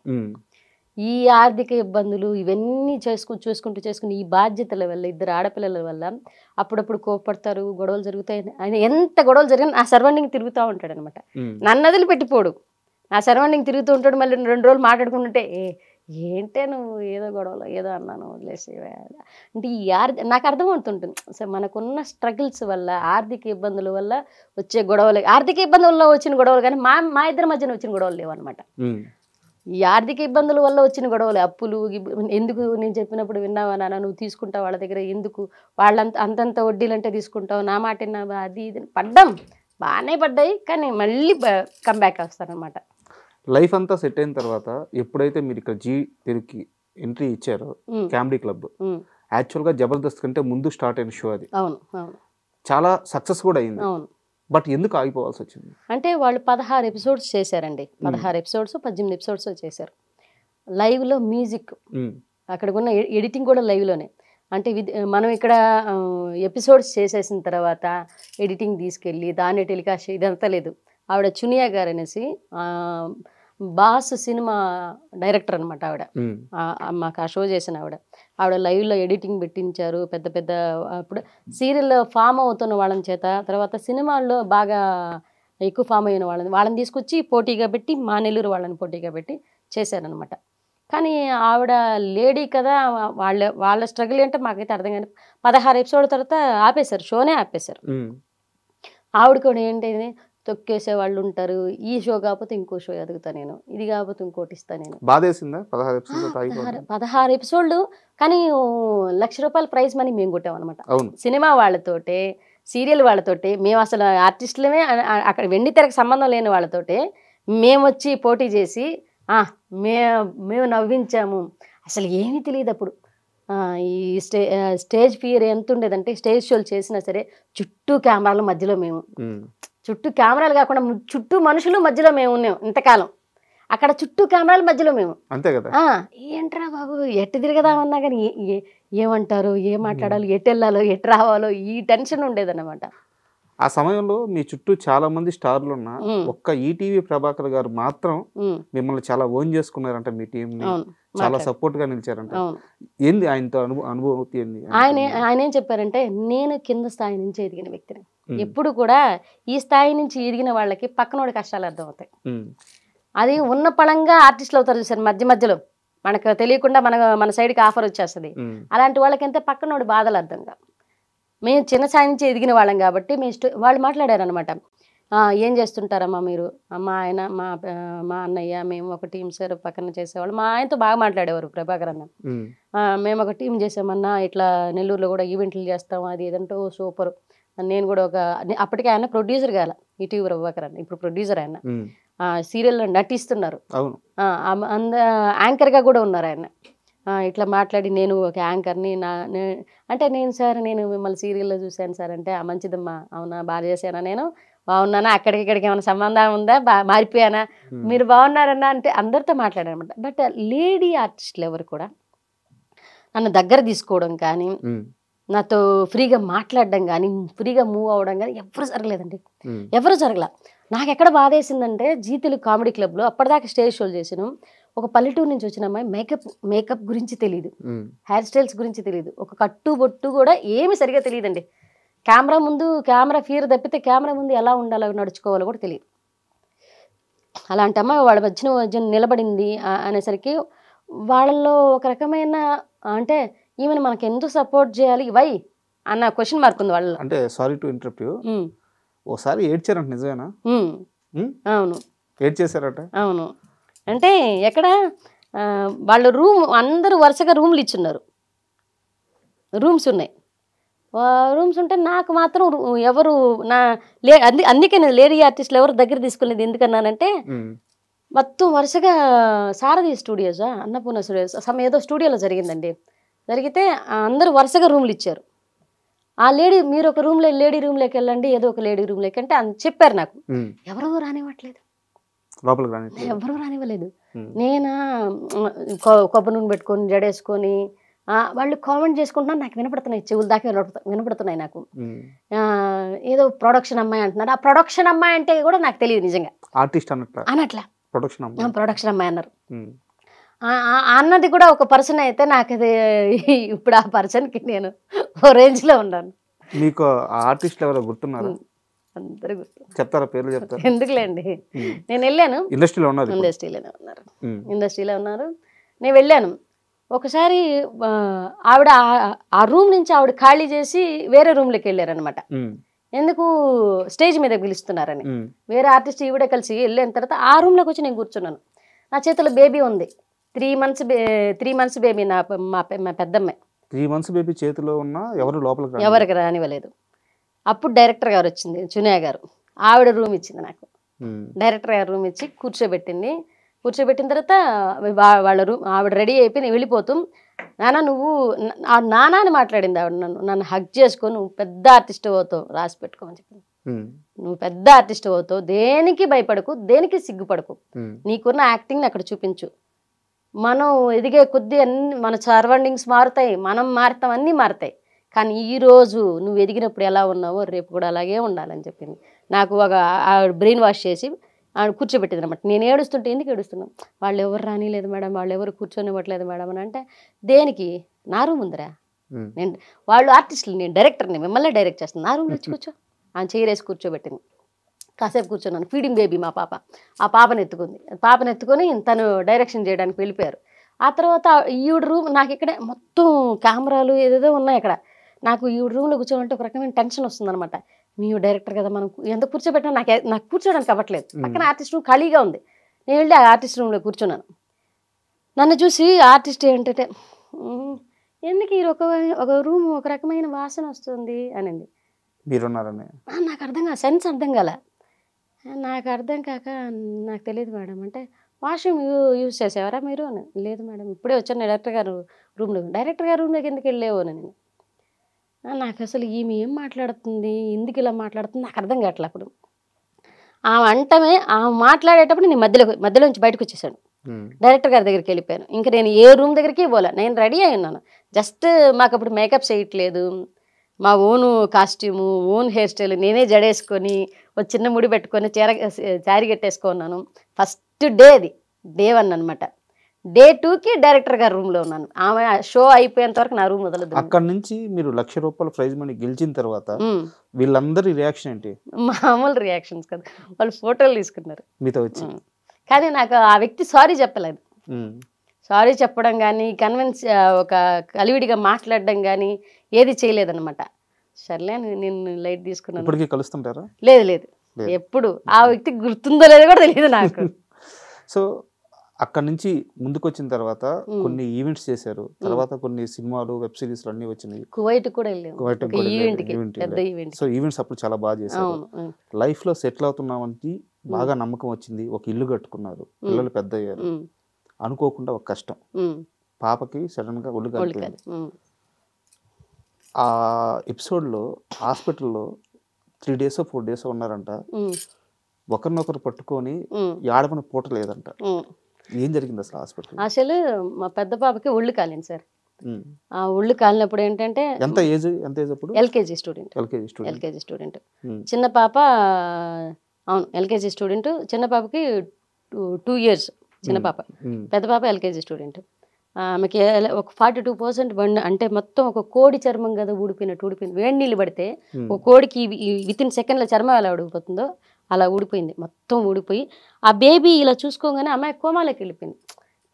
ఈ ఆర్థిక ఇబ్బందులు ఇవన్నీ చూసుకుంటూ ఈ బాధ్యతల వల్ల, ఇద్దరు ఆడపిల్లల వల్ల అప్పుడప్పుడు కోపడతారు, గొడవలు జరుగుతాయి. ఆయన ఎంత గొడవలు జరిగినా నా సర్వెంటింగ్ తిరుగుతూ ఉంటాడు అనమాట. నన్ను వదిలిపెట్టిపోడు, నా సర్వెంటింగ్ తిరుగుతూ ఉంటాడు. మళ్ళీ 2 రోజులు మాట్లాడుకుంటుంటే ఏంటే నువ్వు ఏదో గొడవలో ఏదో అన్నాను వదిలేసి అంటే నాకు అర్థమవుతుంటుంది. సో మనకున్న స్ట్రగుల్స్ వల్ల, ఆర్థిక ఇబ్బందుల వల్ల వచ్చే గొడవలు, ఆర్థిక ఇబ్బందుల్లో వచ్చిన గొడవలు కానీ మా ఇద్దరి మధ్యన వచ్చిన గొడవలు లేవు అనమాట. ఈ ఆర్థిక ఇబ్బందుల వల్ల వచ్చిన గొడవలు, అప్పులు ఎందుకు నేను చెప్పినప్పుడు విన్నావా నాన్న, నువ్వు తీసుకుంటావు వాళ్ళ దగ్గర, ఎందుకు అంతంత వడ్డీలంటే తీసుకుంటావు, నా మాట విన్నావా, అది ఇది బాగానే పడ్డాయి. కానీ మళ్ళీ కంబ్యాక్ వస్తారనమాట. లైఫ్ అంతా సెట్ అయిన తర్వాత ఎప్పుడైతే మీరు ఇక్కడ జీ తెలుగుకి ఎంట్రీ ఇచ్చారో, కామెడీ క్లబ్ యాక్చువల్గా జబర్దస్త్ కంటే ముందు స్టార్ట్ అయిన షో అది. అవును అవును, చాలా సక్సెస్ కూడా అయింది. అవును. బట్ ఎందుకు ఆగిపోవాల్సి వచ్చింది? అంటే వాళ్ళు 16 ఎపిసోడ్స్ చేశారండి. 18 ఎపిసోడ్స్ చేశారు. లైవ్లో మ్యూజిక్, అక్కడ ఉన్న ఎడిటింగ్ కూడా లైవ్లోనే. అంటే మనం ఇక్కడ ఎపిసోడ్స్ చేసేసిన తర్వాత ఎడిటింగ్ తీసుకెళ్ళి దాన్ని టెలికాస్ట్ ఇదంతా లేదు. ఆవిడ చునియా గారు అనేసి బాస్ సినిమా డైరెక్టర్ అనమాట. ఆవిడ మాకు ఆ షో చేసిన ఆవిడ లైవ్లో ఎడిటింగ్ పెట్టించారు. పెద్ద పెద్ద ఇప్పుడు సీరియల్ ఫామ్ అవుతున్న వాళ్ళని చేత, తర్వాత సినిమాల్లో బాగా ఎక్కువ ఫామ్ అయిన వాళ్ళని తీసుకొచ్చి పోటీగా పెట్టి, మా నెల్లూరు వాళ్ళని పోటీగా పెట్టి చేశారనమాట. కానీ ఆవిడ లేడీ కదా, వాళ్ళ స్ట్రగుల్ ఏంటో మాకైతే అర్థం కానీ 16 ఎపిసోడ్ తర్వాత ఆపేశారు, షోనే ఆపేశారు. ఆవిడ కూడా ఏంటి తొక్కేసే వాళ్ళు ఉంటారు, ఈ షో కాకపోతే ఇంకో షో ఎదుగుతా నేను, ఇది కాకపోతే ఇంకోటి ఇస్తా నేను. 16 ఎపిసోడ్లు కానీ ₹1,00,000 ప్రైజ్ మనీ మేము కొట్టామన్నమాట. సినిమా వాళ్ళతోటే, సీరియల్ వాళ్ళతోటే, మేము అసలు ఆర్టిస్టులమే అక్కడ వెండి తెరకు సంబంధం లేని వాళ్ళతోటే మేము వచ్చి పోటీ చేసి మేము నవ్వించాము. అసలు ఏమీ తెలియదు అప్పుడు. ఈ స్టేజ్ ఫియర్ ఎంత ఉండేదంటే, స్టేజ్ షోలు చేసినా సరే చుట్టూ కెమెరాల మధ్యలో మేము, చుట్టూ కెమెరాలు కాకుండా చుట్టూ మనుషులు మధ్యలో మేము ఉన్నాం ఇంతకాలం. అక్కడ చుట్టూ కెమెరాల మధ్యలో మేము, అంతే కదా. ఏంట్రా బాబు ఎట్టు తిరగదామన్నా కానీ ఏమంటారు, ఏం మాట్లాడాలో, ఎటు వెళ్ళాలో, ఎటు రావాలో ఈ టెన్షన్ ఉండేదన్నమాట. ఆ సమయంలో మీ చుట్టూ చాలా మంది స్టార్లు ఉన్నా ఒక్క ఈటీవీ ప్రభాకర్ గారు మాత్రం మిమ్మల్ని చాలా ఓన్ చేసుకున్నారంట, మీ టీం చాలా సపోర్ట్ గా నిలిచారంట. ఏంది ఆయనతో అనుభూతి ఏంది? ఆయన ఏం చెప్పారంటే, నేను కింద స్థాయి నుంచి ఎదిగిన వ్యక్తిని. ఎప్పుడు కూడా ఈ స్థాయి నుంచి ఎదిగిన వాళ్ళకి పక్కనోడి కష్టాలు అర్థం అవుతాయి. అది ఉన్న పళంగా ఆర్టిస్టులు అవుతారు చూసారు, మధ్య మధ్యలో మనకు తెలియకుండా మన సైడ్కి ఆఫర్ వచ్చేస్తుంది. అలాంటి వాళ్ళకంటే పక్కనోడి బాధలు అర్థంగా. మేము చిన్న స్థాయి నుంచి ఎదిగిన వాళ్ళం కాబట్టి వాళ్ళు మాట్లాడారు అనమాట. ఏం చేస్తుంటారమ్మా మీరు, మా ఆయన మా అన్నయ్య మేము ఒక టీం సార్ పక్కన చేసేవాళ్ళు. మా ఆయనతో బాగా మాట్లాడేవారు ప్రభాకర్ అన్న. మేము ఒక టీం చేసామన్నా, ఇట్లా నెల్లూరులో కూడా ఈవెంట్లు చేస్తాం, అది ఏదంటో సూపర్. నేను కూడా అప్పటికే ఆయన ప్రొడ్యూసర్ కాల, ఈటీవీ ప్రభాకర్ అన్న ఇప్పుడు ప్రొడ్యూసర్. ఆయన సీరియల్లో నటిస్తున్నారు, యాంకర్గా కూడా ఉన్నారు ఆయన. ఇట్లా మాట్లాడి, నేను ఒక యాంకర్ని అంటే నేను మిమ్మల్ని సీరియల్లో చూశాను సార్ అంటే, మంచిదమ్మా, అవునా, బాగా చేశానా, నేను బాగున్నానా, అక్కడికి ఏమైనా సంబంధం ఉందా, మారిపోయానా, మీరు బాగున్నారన్నా అంటే అందరితో మాట్లాడారనమాట. బట్ లేడీ ఆర్టిస్టులు ఎవరు కూడా నన్ను దగ్గర తీసుకోవడం కానీ, నాతో ఫ్రీగా మాట్లాడడం కానీ, ఫ్రీగా మూవ్ అవ్వడం కానీ ఎవరు జరగలేదండి, ఎవరు జరగల. నాకు ఎక్కడ బాధ వేసిందంటే, జీ తెలుగు కామెడీ క్లబ్లో అప్పటిదాకా స్టేజ్ షోలు చేసాను. ఒక పల్లెటూరు నుంచి వచ్చిన అమ్మాయి మేకప్ గురించి తెలియదు, హెయిర్ స్టైల్స్ గురించి తెలియదు, ఒక కట్టు బొట్టు కూడా ఏమి సరిగా తెలియదండి. కెమెరా ఫియర్ తప్పితే కెమెరా ముందు ఎలా ఉండాలో, నడుచుకోవాలో కూడా తెలియదు. అలాంటి అమ్మాయి వాళ్ళ మధ్యన నిలబడింది అనేసరికి వాళ్ళల్లో ఒక రకమైన అంటే ఈమెను మనకి ఎందుకు సపోర్ట్ చేయాలి వై అన్న క్వశ్చన్ మార్క్ ఉంది వాళ్ళు. అంటే సారీ టు ఇంటరప్ట్ యు, ఓసారి ఏడ్చారంట, నిజమేనా? అవును, ఏడ్చేశారట. అవును. అంటే ఎక్కడ వాళ్ళ అందరూ వరుసగా రూమ్లు ఇచ్చున్నారు, రూమ్స్ ఉన్నాయి. రూమ్స్ ఉంటే నాకు మాత్రం ఎవరు అందుకే నేను లేడీ ఆర్టిస్టులు ఎవరు దగ్గర తీసుకునేది ఎందుకన్నానంటే, మొత్తం వరుసగా సారథి స్టూడియోసా, అన్నపూర్ణ స్టూడియోస్ ఏదో స్టూడియోలో జరిగిందండి. జరిగితే అందరూ వరుసగా రూమ్లు ఇచ్చారు. ఆ మీరు ఒక లేడీ రూమ్లోకి వెళ్ళండి, ఏదో ఒక లేడీ రూమ్లోకి అంటే చెప్పారు నాకు. ఎవరో రానివ్వట్లేదు, ఎవరు రానివ్వలేదు. నేను కొబ్బరి నూనె పెట్టుకొని జడేసుకొని వాళ్ళు కామెంట్ చేసుకుంటున్నారు, నాకు వినపడుతున్నాయి, చెవులు దాకా వినపడుతున్నాయి నాకు. ఏదో ప్రొడక్షన్ అమ్మాయి అంటున్నారు. ఆ ప్రొడక్షన్ అమ్మాయి అంటే కూడా నాకు తెలియదు నిజంగా, ఆర్టిస్ట్ అనట్లా, ప్రొడక్షన్ అమ్మాయి అన్నారు. అన్నది కూడా ఒక పర్సన్ అయితే నాకు అది ఇప్పుడు ఆ పర్సన్కి నేను ఓ రేంజ్లో ఉన్నాను. మీకు ఆర్టిస్ట్ ఎవరో గుర్తున్నారా? అందరూ గుర్తు చెప్తారా, పేర్లు చెప్తారా? ఎందుకులేండి, నేను వెళ్ళాను. ఇండస్ట్రీలో ఉన్నారు. ఇండస్ట్రీలో ఉన్నారు. నేను వెళ్ళాను ఒకసారి. ఆవిడ ఆ రూమ్ నుంచి ఆవిడ ఖాళీ చేసి వేరే రూమ్లోకి వెళ్ళారనమాట. ఎందుకు స్టేజ్ మీద పిలుస్తున్నారని. వేరే ఆర్టిస్ట్ ఈవిడ కలిసి వెళ్ళిన తర్వాత ఆ రూమ్లోకి వచ్చి నేను కూర్చున్నాను. నా చేతిలో బేబీ ఉంది, 3 months బేబీ. మా పెద్దమ్మాయి 3 months బేబీ చేతిలో ఉన్న ఎవరికి రానివ్వలేదు. అప్పుడు డైరెక్టర్ గారు వచ్చింది, చునియా గారు. ఆవిడ రూమ్ ఇచ్చింది నాకు. డైరెక్టర్ గారు రూమ్ ఇచ్చి కూర్చోబెట్టింది. కూర్చోబెట్టిన తర్వాత వాళ్ళ రూమ్ ఆవిడ రెడీ అయిపోయి నేను వెళ్ళిపోతాం. నాన్న నువ్వు నాన్న అని మాట్లాడింది ఆవిడ. నన్ను హగ్ చేసుకో, నువ్వు పెద్ద ఆర్టిస్ట్ అవుతావు, రాసి పెట్టుకోమని చెప్పింది. నువ్వు పెద్ద ఆర్టిస్ట్ అవుతావు, దేనికి భయపడకు, దేనికి సిగ్గుపడకు, నీకున్న యాక్టింగ్ని అక్కడ చూపించు. మనం ఎదిగే కొద్దీ అన్ని మన సరౌండింగ్స్ మారుతాయి, మనం మారుతాం, అన్నీ మారుతాయి. కానీ ఈరోజు నువ్వు ఎదిగినప్పుడు ఎలా ఉన్నావో రేపు కూడా అలాగే ఉండాలని చెప్పింది. నాకు ఒక బ్రెయిన్ వాష్ చేసి ఆవిడ కూర్చోబెట్టింది అనమాట. నేను ఏడుస్తుంటే ఎందుకు ఏడుస్తున్నాం, వాళ్ళు ఎవరు రానిలేదు మేడం, వాళ్ళు ఎవరు కూర్చొనివ్వట్లేదు మేడం అని అంటే, దేనికి, నా రూమ్ ఉందిరా, నేను వాళ్ళు ఆర్టిస్టులు, నేను డైరెక్టర్ని, మిమ్మల్ని డైరెక్ట్ చేస్తాను, నా రూమ్లో వచ్చి కూర్చో. ఆయన చైరేసి కూర్చోబెట్టింది. కాసేపు కూర్చున్నాను. ఫీడింగ్ బేబీ మా పాప. ఆ పాపను ఎత్తుకుంది. పాపను ఎత్తుకొని తను డైరెక్షన్ చేయడానికి వెళ్ళిపోయారు. ఆ తర్వాత ఈవిడ రూమ్ నాకు ఇక్కడే మొత్తం కెమెరాలు ఏదేదో ఉన్నాయి అక్కడ. నాకు ఈవిడ రూమ్లో కూర్చోవాలంటే ఒక రకమైన టెన్షన్ వస్తుందన్నమాట. మేము డైరెక్టర్ కదా, మనం ఎంత కూర్చోబెట్టినా నాకు కూర్చోడానికి అవ్వట్లేదు. పక్కన ఆర్టిస్ట్ రూమ్ ఖాళీగా ఉంది. నేను వెళ్ళి ఆ ఆర్టిస్ట్ రూమ్లో కూర్చున్నాను. నన్ను చూసి ఆర్టిస్ట్ ఏంటంటే, ఎందుకు ఈ ఒక రూమ్ ఒక రకమైన వాసన వస్తుంది అనింది. మీరున్నారని నాకు అర్థం కాదు, సెన్స్ అర్థం కాల. నాకు అర్థం కాక, నాకు తెలియదు మేడం అంటే, వాష్రూమ్ యూజ్ చేసేవారా మీరు అని. లేదు మేడం, ఇప్పుడే వచ్చాను డైరెక్టర్ గారు రూమ్లో. డైరెక్టర్ గారు రూమ్లోకి ఎందుకు వెళ్ళేవో నేను. నాకు అసలు ఈమె ఏం మాట్లాడుతుంది, ఎందుకు ఇలా మాట్లాడుతుంది నాకు అర్థం కావట్లే. అప్పుడు ఆమె అంటమే, ఆమె మాట్లాడేటప్పుడు నేను మధ్యలోంచి బయటకు వచ్చేసాను. డైరెక్టర్ గారి దగ్గరికి వెళ్ళిపోయాను. ఇంకా నేను ఏ రూమ్ దగ్గరికి పోలే, నేను రెడీ అయి ఉన్నాను. జస్ట్ మాకు అప్పుడు మేకప్ చేయట్లేదు, మా own costume, own hair style, నేనే జడేసుకొని ఒక చిన్న ముడి పెట్టుకొని శారీ కట్టేసుకున్నాను. ఫస్ట్ డే అది, డే 1 అనమాట. డే 2కి డైరెక్టర్ గారి రూమ్లో ఉన్నాను. ఆమె షో అయిపోయేంత వరకు నా రూమ్ వదలదు. అక్కడ నుంచి మీరు ₹1,00,000 ప్రైజ్ మనీ గెలిచిన తర్వాత వీళ్ళందరి రియాక్షన్ ఏంటి? మామూలు రియాక్షన్స్ కదా, వాళ్ళు ఫోటోలు తీసుకున్నారు మీతో వచ్చి. కానీ నాకు ఆ వ్యక్తి సారీ చెప్పలేదు. సారీ చెప్పడం కానీ, కన్విన్స్ ఒక కలివిడిగా మాట్లాడడం కానీ ఏది చేయలేదన్నమాట. సర్లే నేను లైట్ తీసుకున్నాను. ఇప్పటికీ కలుస్తుంటారా? లేదు, ఎప్పుడు ఆ వ్యక్తికి గుర్తుందో లేదో కూడా తెలియదు నాకు. సో అక్కడ నుంచి ముందుకు వచ్చిన తర్వాత కొన్ని ఈవెంట్స్ చేశారు. తర్వాత కొన్ని సినిమాలు, వెబ్ సిరీస్లు అన్నీ వచ్చినాయి. కువైట్ కూడా వెళ్ళాము. సో ఈవెంట్స్ అప్పుడు చాలా బాగా చేశారు. లైఫ్ లో సెటిల్ అవుతున్నామంటే బాగా నమ్మకం వచ్చింది. ఒక ఇల్లు కట్టుకున్నారు, పిల్లలు పెద్ద అయ్యారు. అనుకోకుండా ఒక కష్టం, పాపకి సడన్ గా ఒళ్ళు కలిపింది. ఆ ఎపిసోడ్లో హాస్పిటల్లో 3 days 4 days ఉన్నారంట. ఒకరినొకరు పట్టుకొని ఆడమని పూట లేదంట. ఏం జరిగింది అసలు హాస్పిటల్? అసలు మా పెద్ద పాపకి ఒళ్ళు కాలింది సార్. ఆ ఒళ్ళు కాలినప్పుడు ఏంటంటే, ఎంత ఏజ్ అప్పుడు? LKG student. చిన్న పాప, అవును ఎల్కేజీ స్టూడెంట్. చిన్న పాపకి 2 years చిన్న పాప. పెద్ద పాప ఎల్కేజీ స్టూడెంట్. ఆమెకి ఒక 42% బండి, అంటే మొత్తం ఒక కోడి చర్మం కదా ఊడిపోయినట్టు ఊడిపోయింది. వేడి నీళ్ళు పడితే ఒక కోడికి వితిన్ సెకండ్ల చర్మం ఎలా ఊడిపోతుందో అలా ఊడిపోయింది, మొత్తం ఊడిపోయి. ఆ బేబీ ఇలా చూసుకోగానే అమ్మాయి కోమాలోకి వెళ్ళిపోయింది.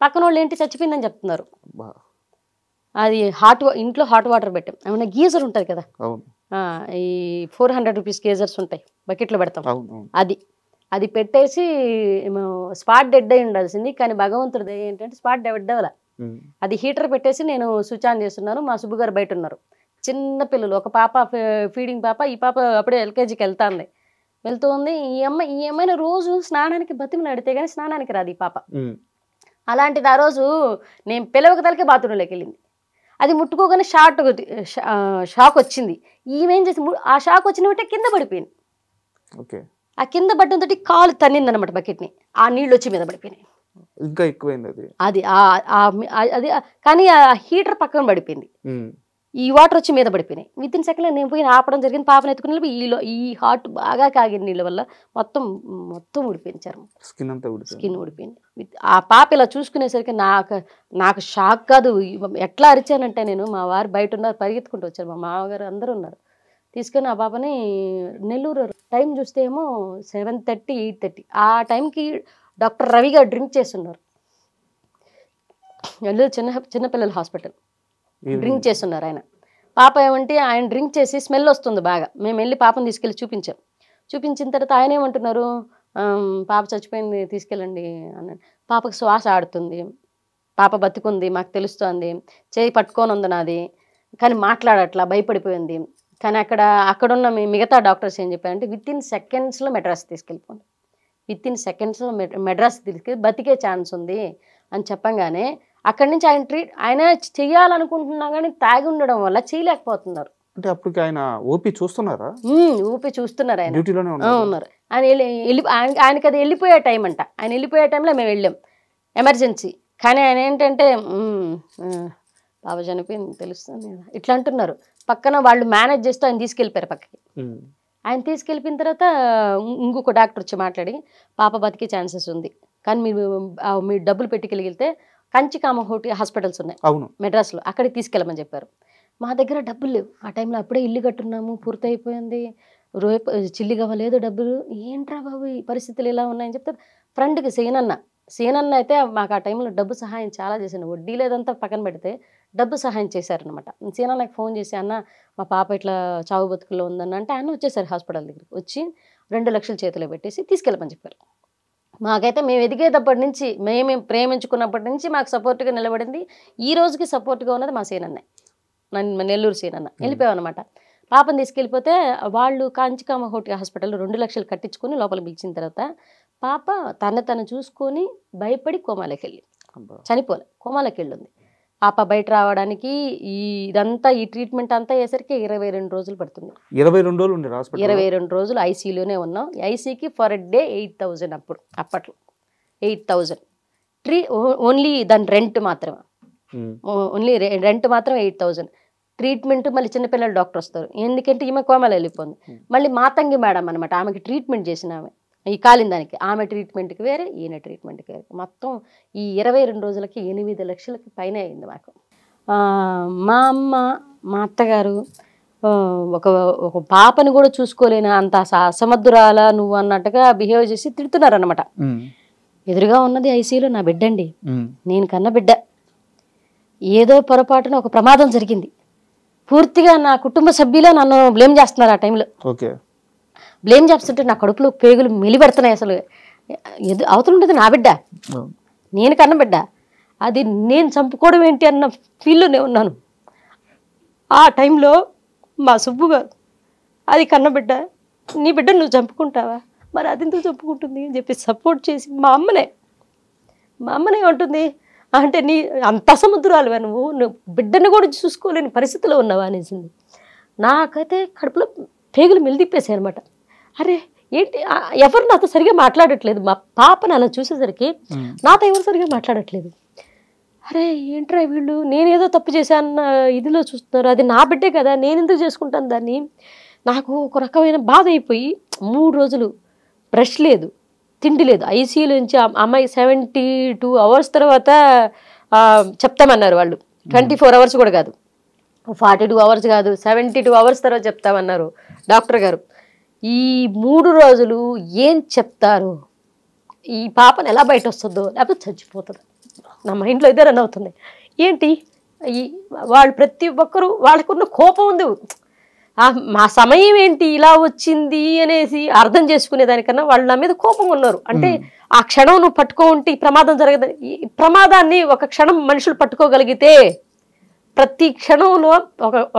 పక్కన వాళ్ళు ఏంటి చచ్చిపోయిందని చెప్తున్నారు. అది ఇంట్లో హాట్ వాటర్ పెట్టాం. ఏమన్నా గీజర్ ఉంటుంది కదా, ఈ 400 rupees గీజర్స్ ఉంటాయి, బకెట్లో పెడతాం. అది పెట్టేసి స్పాట్ డెడ్ అయి ఉండాల్సింది. కానీ భగవంతుడి ఏంటంటే స్పాట్ డెడ్ అవ్వాల. అది హీటర్ పెట్టేసి నేను స్విచ్ ఆన్ చేస్తున్నాను. మా సుబ్బు గారు బయట ఉన్నారు. చిన్న పిల్లలు, ఒక పాప ఫీడింగ్ పాప, ఈ పాప అప్పుడే ఎల్కేజీకి వెళ్తూ ఉంది. ఈ అమ్మాయిని రోజు స్నానానికి బతిమలాడితే కానీ స్నానానికి రాదు ఈ పాప. అలాంటిది ఆ రోజు నేను పిలవక తలకే బాత్రూంలోకి వెళ్ళింది. అది ముట్టుకోగానే షాక్ వచ్చింది. ఈమెం చేసి ఆ షాక్ వచ్చిన వెంటనే కింద పడిపోయింది. ఆ కింద పడ్డంతో కాలు తన్నింది అనమాట బకెట్ని. ఆ నీళ్ళు వచ్చి మీద పడిపోయినాయి. ఇంకా ఎక్కువైంది అది. అది కానీ ఆ హీటర్ పక్కన పడిపోయింది. ఈ వాటర్ వచ్చి మీద పడిపోయినాయి. వితిన్ సెకండ్లో నేను పోయి ఆపడం జరిగింది. పాపను ఎత్తుకుని వెళ్ళి ఈ హార్ట్ బాగా కాగిన నీళ్ళ వల్ల మొత్తం ఊడిపోయింది చర్మం, స్కిన్ అంతా స్కిన్ ఊడిపోయింది. ఆ పాప ఇలా చూసుకునేసరికి నాకు షాక్ కాదు. ఎట్లా అరిచానంటే నేను, మా వారు బయట ఉన్నారు, పరిగెత్తుకుంటూ వచ్చారు, మా మామగారు అందరూ ఉన్నారు. తీసుకొని ఆ పాపని నెల్లూరు టైం చూస్తే ఏమో 7:30, 8:30. ఆ టైంకి డాక్టర్ రవి గారు డ్రింక్ చేస్తున్నారు. నెల్లూరు చిన్నపిల్లల హాస్పిటల్ డ్రింక్ చేస్తున్నారు ఆయన. పాప ఏమంటే ఆయన డ్రింక్ చేసి స్మెల్ వస్తుంది బాగా. మేము వెళ్ళి పాపను తీసుకెళ్ళి చూపించాం. చూపించిన తర్వాత ఆయన ఏమంటున్నారు, పాప చచ్చిపోయింది తీసుకెళ్ళండి అన్నాడు. పాపకు శ్వాస ఆడుతుంది, పాప బతుకుంది మాకు తెలుస్తుంది, చేయి పట్టుకొని ఉంది నాది, కానీ మాట్లాడట్లా, భయపడిపోయింది. కానీ అక్కడున్న మిగతా డాక్టర్స్ ఏం చెప్పారంటే వితిన్ సెకండ్స్లో మెడ్రాస్ తీసుకెళ్ళిపోండి, వితిన్ సెకండ్స్లో మెడ్రాస్ తీసుకెళ్ళి బతికే ఛాన్స్ ఉంది అని చెప్పంగానే అక్కడి నుంచి ఆయన చెయ్యాలనుకుంటున్నా కానీ తాగి ఉండడం వల్ల చేయలేకపోతున్నారు. అంటే అప్పటికి ఆయన ఓపీ చూస్తున్నారా? ఓపీ చూస్తున్నారు ఆయన, డ్యూటీలోనే ఉన్నారు ఆయన. ఆయనకి అది వెళ్ళిపోయే టైం అంట. ఆయన వెళ్ళిపోయే టైంలో మేము వెళ్ళాం ఎమర్జెన్సీ. కానీ ఆయన ఏంటంటే బాబా చనిపోయింది తెలుస్తుంది ఇట్లా అంటున్నారు. పక్కన వాళ్ళు మేనేజ్ చేస్తూ ఆయన తీసుకెళ్ళిపోయారు పక్కకి. ఆయన తీసుకెళ్ళిపోయిన తర్వాత ఇంకొక డాక్టర్ వచ్చి మాట్లాడి పాప బతికే ఛాన్సెస్ ఉంది, కానీ మీరు డబ్బులు పెట్టుకెళ్ళితే కంచికామహోటి హాస్పిటల్స్ ఉన్నాయి అవును మెడ్రాస్లో, అక్కడికి తీసుకెళ్ళమని చెప్పారు. మా దగ్గర డబ్బులు లేవు ఆ టైంలో, అప్పుడే ఇల్లు కట్టున్నాము, పూర్తయిపోయింది, చిల్లి కావలేదు డబ్బులు. ఏంట్రా బాబు ఈ పరిస్థితులు ఇలా ఉన్నాయని చెప్తే ఫ్రెండ్కి సేనన్న అయితే మాకు ఆ టైంలో డబ్బు సహాయం చాలా చేశాను. వడ్డీ లేదంతా పక్కన పెడితే డబ్బు సహాయం చేశారనమాట. సేనన్నకి ఫోన్ చేసి అన్న మా పాప ఇట్లా చావు బతుకుల్లో ఉందన్న అంటే ఆయన వచ్చేసారు హాస్పిటల్ దగ్గరికి. వచ్చి 2 లక్షలు చేతిలో పెట్టేసి తీసుకెళ్ళమని చెప్పారు. మాకైతే మేము ఎదిగేటప్పటి నుంచి, మేము ప్రేమించుకున్నప్పటి నుంచి మాకు సపోర్ట్గా నిలబడింది. ఈ రోజుకి సపోర్ట్గా ఉన్నది మా సేనన్నే, నెల్లూరు సేనన్న. వెళ్ళిపోయామన్నమాట. పాపను తీసుకెళ్ళిపోతే వాళ్ళు కాంచికామహోటి హాస్పిటల్లో 2 లక్షలు కట్టించుకొని లోపల పిలిచిన తర్వాత పాప తను చూసుకొని భయపడి కోమాలోకి వెళ్ళి చనిపోలే, కోమాలోకి వెళ్ళింది. పాప బయట రావడానికి ఇదంతా ఈ ట్రీట్మెంట్ అంతా అయ్యేసరికి 22 రోజులు పడుతుంది. 22 రోజులు ఉండే హాస్పిటల్, 22 రోజులు ఐసీయూలోనే ఉన్నాం. ఐసీకి ఫర్ డే 8,000 అప్పట్లో 8,000 ఓన్లీ దాని రెంట్ మాత్రమే, ఓన్లీ రెంట్ మాత్రం 8,000. ట్రీట్మెంట్ మళ్ళీ చిన్నపిల్లల డాక్టర్ వస్తారు, ఎందుకంటే ఈమె కోమాలో వెళ్ళిపోయింది. మళ్ళీ మాతంగి మేడం అనమాట, ఆమెకి ట్రీట్మెంట్ చేసిన ఆమె, ఈ కాలిన దానికి ఆమె ట్రీట్మెంట్కి వేరే, ఈయన ట్రీట్మెంట్కి వేరే. మొత్తం ఈ 22 రోజులకి 8 లక్షలకి పైన అయింది మాకు. మా అమ్మ మా అత్తగారు ఒక పాపని కూడా చూసుకోలేని అంత అసమర్థురాలా నువ్వు అన్నట్టుగా బిహేవ్ చేసి తిడుతున్నారనమాట. ఎదురుగా ఉన్నది ఐసీయూలో నా బిడ్డ అండి, నేను కన్న బిడ్డ. ఏదో పొరపాటున ఒక ప్రమాదం జరిగింది, పూర్తిగా నా కుటుంబ సభ్యులే నన్ను బ్లేమ్ చేస్తున్నారు. ఆ టైంలో బ్లేమ్ చేస్తుంటే నా కడుపులో పేగులు మెలిపెడుతున్నాయి. అసలు అవతలుంటుంది నా బిడ్డ, నేను కన్న బిడ్డ, అది నేను చంపుకోవడం ఏంటి అన్న ఫీల్లోనే ఉన్నాను. ఆ టైంలో మా సుబ్బు గారు, అది కన్న బిడ్డ, నీ బిడ్డ నువ్వు చంపుకుంటావా, మరి అది ఎందుకు చంపుకుంటుంది అని చెప్పి సపోర్ట్ చేసి మా అమ్మనే ఉంటుంది అంటే నీ అంత సముద్రాలువా నువ్వు బిడ్డను కూడా చూసుకోలేని పరిస్థితిలో ఉన్నావా అనేసింది. నాకైతే కడుపులో పేగులు మెలిదిప్పేసాయి అనమాట. అరే ఏంటి, ఎవరు నాతో సరిగా మాట్లాడట్లేదు, మా పాపను అలా చూసేసరికి నాతో ఎవరు సరిగా మాట్లాడట్లేదు. అరే ఏంట్రా వీళ్ళు, నేనేదో తప్పు చేశాన్న ఇదిలో చూస్తున్నారు, అది నా బిడ్డే కదా, నేను ఎందుకు చేసుకుంటాను దాన్ని. నాకు ఒక రకమైన బాధ అయిపోయి 3 రోజులు బ్రష్ లేదు, తిండి లేదు. ఐసీయూలో నుంచి అమ్మాయి 72 అవర్స్ తర్వాత చెప్తామన్నారు వాళ్ళు. 24 అవర్స్ కూడా కాదు, 42 అవర్స్ కాదు, 72 అవర్స్ తర్వాత చెప్తామన్నారు డాక్టర్ గారు. ఈ 3 రోజులు ఏం చెప్తారు, ఈ పాపను ఎలా బయట వస్తుందో లేకపోతే చచ్చిపోతుందో నా మైండ్లో ఇదే రన్ అవుతుంది. ఏంటి వాళ్ళు ప్రతి ఒక్కరూ వాళ్ళకున్న కోపం ఉంది, మా సమయం ఏంటి ఇలా వచ్చింది అనేసి అర్థం చేసుకునేదానికన్నా వాళ్ళు నా మీద కోపంగా ఉన్నారు. అంటే ఆ క్షణం నువ్వు పట్టుకో ఉంటే ఈ ప్రమాదం జరగదు. ఈ ప్రమాదాన్ని ఒక క్షణం మనుషులు పట్టుకోగలిగితే, ప్రతి క్షణంలో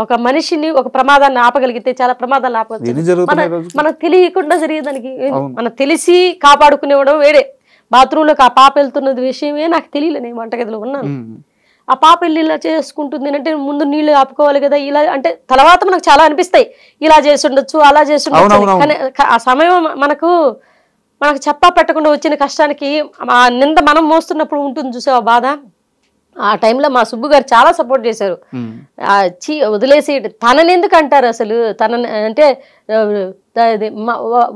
ఒక మనిషిని ఒక ప్రమాదాన్ని ఆపగలిగితే చాలా ప్రమాదాలు ఆపగలుగుతాయి. మనకు తెలియకుండా జరిగేదానికి మనం తెలిసి కాపాడుకునేవడం వేరే. బాత్రూంలోకి ఆ పాప వెళ్తున్నది విషయమే నాకు తెలియలే, నేను వంటగదిలో ఉన్నాను. ఆ పాప వెళ్ళి ఇలా చేసుకుంటుంది అంటే ముందు నీళ్ళు ఆపుకోవాలి కదా, ఇలా అంటే తర్వాత మనకు చాలా అనిపిస్తాయి, ఇలా చేసి ఉండొచ్చు అలా చేసి ఉండొచ్చు. కానీ ఆ సమయం మనకు చెప్పా పెట్టకుండా వచ్చిన కష్టానికి ఆ నింద మనం మోస్తున్నప్పుడు ఉంటుంది చూసే ఆ బాధ, ఆ టైంలో మా సుబ్బు గారు చాలా సపోర్ట్ చేశారు. వదిలేసి తనని ఎందుకు అంటారు అసలు, తనని అంటే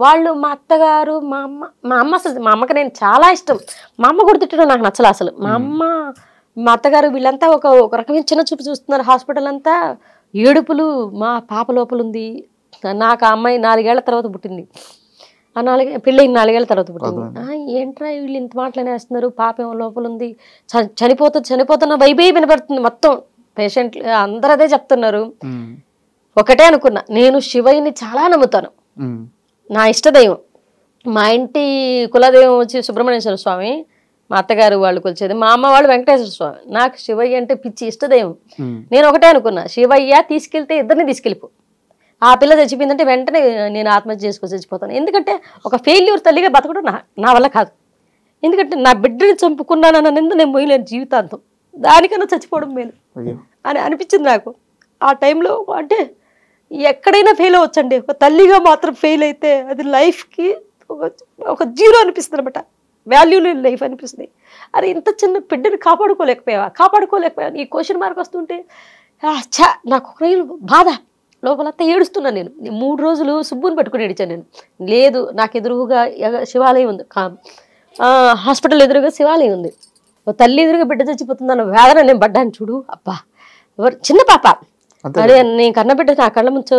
వాళ్ళు మా అత్తగారు మా అమ్మ అసలు మా అమ్మకి నేను చాలా ఇష్టం. మా అమ్మ కూడా తిట్టడం నాకు నచ్చలు అసలు. మా అత్తగారు వీళ్ళంతా ఒక రకమైన చిన్న చూపు చూస్తున్నారు. హాస్పిటల్ అంతా ఏడుపులు. మా పాప లోపల ఉంది. నాకు ఆ అమ్మాయి 4 ఏళ్ల తర్వాత పుట్టింది. ఆ పెళ్ళి 4 ఏళ్ల తర్వాత పుట్టింది. ఏంట్రా వీళ్ళు ఇంత మాటలనేస్తున్నారు, పాప ఏమో లోపల ఉంది, చనిపోతున్న వైబే వినపడుతుంది. మొత్తం పేషెంట్లు అందరూ అదే చెప్తున్నారు. ఒకటే అనుకున్నా, నేను శివయ్యని చాలా నమ్ముతాను, నా ఇష్టదైవం. మా ఇంటి కులదైవం వచ్చి సుబ్రహ్మణ్యేశ్వర స్వామి, మా అత్తగారు వాళ్ళు కొలిచేది, మా అమ్మ వాళ్ళు వెంకటేశ్వర స్వామి. నాకు శివయ్య అంటే పిచ్చి ఇష్టదైవం. నేను ఒకటే అనుకున్నా, శివయ్య తీసుకెళ్తే ఇద్దరిని తీసుకెళ్ళిపో, ఆ పిల్ల చచ్చిపోయిందంటే వెంటనే నేను ఆత్మహత్య చేసుకొని చచ్చిపోతాను. ఎందుకంటే ఒక ఫెయిల్యూర్ తల్లిగా బతకడం నా వల్ల కాదు. ఎందుకంటే నా బిడ్డని చంపుకున్నానన్న నింద నేను పోయలేను జీవితాంతం, దానికన్నా చచ్చిపోవడం మేలు అని అనిపించింది నాకు ఆ టైంలో. అంటే ఎక్కడైనా ఫెయిల్ అవ్వచ్చండి, ఒక తల్లిగా మాత్రం ఫెయిల్ అయితే అది లైఫ్కి ఒక జీరో అనిపిస్తుంది అనమాట, వాల్యూ లేని లైఫ్ అనిపిస్తుంది. అరే ఇంత చిన్న బిడ్డని కాపాడుకోలేకపోయావా ఈ క్వశ్చన్ మార్క్ వస్తుంటే నాకు ఒక బాధ, లోపలంతా ఏడుస్తున్నాను. నేను 3 రోజులు సుబ్బుని పట్టుకుని ఏడిచాను నేను. లేదు, నాకు ఎదురుగా శివాలయం ఉంది, హాస్పిటల్ ఎదురుగా శివాలయం ఉంది, ఓ తల్లి ఎదురుగా బిడ్డ చచ్చిపోతుందన్న వేదన నేను పడ్డాను చూడు. అబ్బా, చిన్న పాప, అరే నేను కన్నబిడ్డ నా కళ్ళ ముందు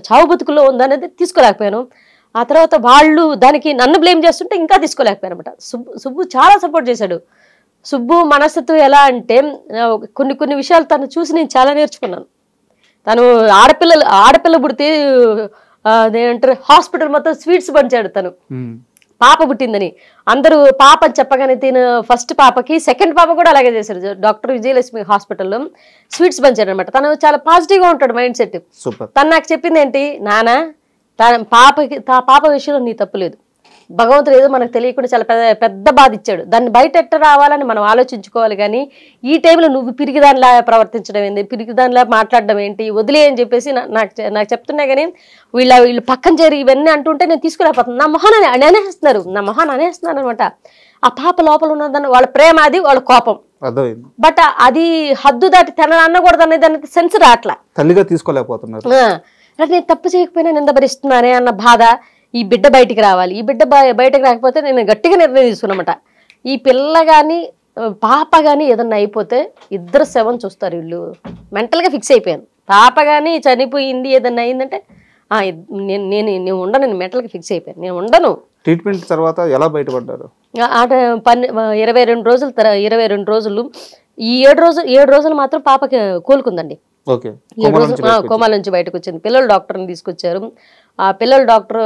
చావు బతుకుల్లో ఉందనేది తీసుకోలేకపోయాను. ఆ తర్వాత వాళ్ళు దానికి నన్ను బ్లేమ్ చేస్తుంటే ఇంకా తీసుకోలేకపోయాను అనమాట. సుబ్బు చాలా సపోర్ట్ చేశాడు. సుబ్బు మనస్తత్వం ఎలా అంటే కొన్ని విషయాలు తను చూసి నేను చాలా నేర్చుకున్నాను. తను ఆడపిల్ల పుడితే అదేంటారు హాస్పిటల్ మొత్తం స్వీట్స్ పంచాడు. తను పాప పుట్టిందని అందరూ పాప చెప్పగానే తిన ఫస్ట్ పాపకి సెకండ్ పాప కూడా అలాగే చేశారు. డాక్టర్ విజయలక్ష్మి హాస్పిటల్లో స్వీట్స్ పంచాడు అనమాట. తను చాలా పాజిటివ్గా ఉంటాడు మైండ్ సెట్. తను నాకు చెప్పింది ఏంటి, నాన్న పాప విషయంలో నీ తప్పు లేదు, భగవంతుడు ఏదో మనకు తెలియకుండా చాలా పెద్ద బాధ ఇచ్చాడు, దాన్ని బయట ఎట్ట రావాలని మనం ఆలోచించుకోవాలి. కానీ ఈ టైంలో నువ్వు పిరిగిదానిలా ప్రవర్తించడం ఏంటి, పిరిగిదానిలా మాట్లాడడం ఏంటి, వదిలే అని చెప్పేసి నాకు చెప్తున్నా. కానీ వీళ్ళు పక్కన చేరి ఇవన్నీ అంటుంటే నేను తీసుకురాకపోతున్నాను. నా మొహాన్ని అనేస్తున్నారు అనమాట. ఆ పాప లోపల ఉన్నదాన్ని వాళ్ళ ప్రేమ, అది వాళ్ళ కోపం, బట్ అది హద్దు దాటి తన అనకూడదు అనేది దానికి సెన్స్ రావట్లా, తల్లిగా తీసుకోలేకపోతున్నారు. నేను తప్పు చేయకపోయినా నింద భరిస్తున్నానే అన్న బాధ. ఈ బిడ్డ బయటికి రావాలి, ఈ బిడ్డ బయటకు రాకపోతే నేను గట్టిగా నిర్ణయం తీసుకున్నమాట, ఈ పిల్ల కానీ పాప కానీ ఏదన్నా అయిపోతే ఇద్దరు శవం చూస్తారు. వీళ్ళు మెంటల్గా ఫిక్స్ అయిపోయాను. పాప కానీ చనిపోయింది ఏదన్నా అయిందంటే నేను ఉండను, నేను మెంటల్గా ఫిక్స్ అయిపోయాను, నేను ఉండను. ట్రీట్మెంట్ తర్వాత ఎలా బయటపడ్డారు? 22 రోజులు ఈ 7 రోజులు మాత్రం పాపకి కోలుకుందండి. 7 రోజులు కోమాల నుంచి బయటకు వచ్చింది. పిల్లల డాక్టర్ని తీసుకొచ్చారు. ఆ పిల్లల డాక్టర్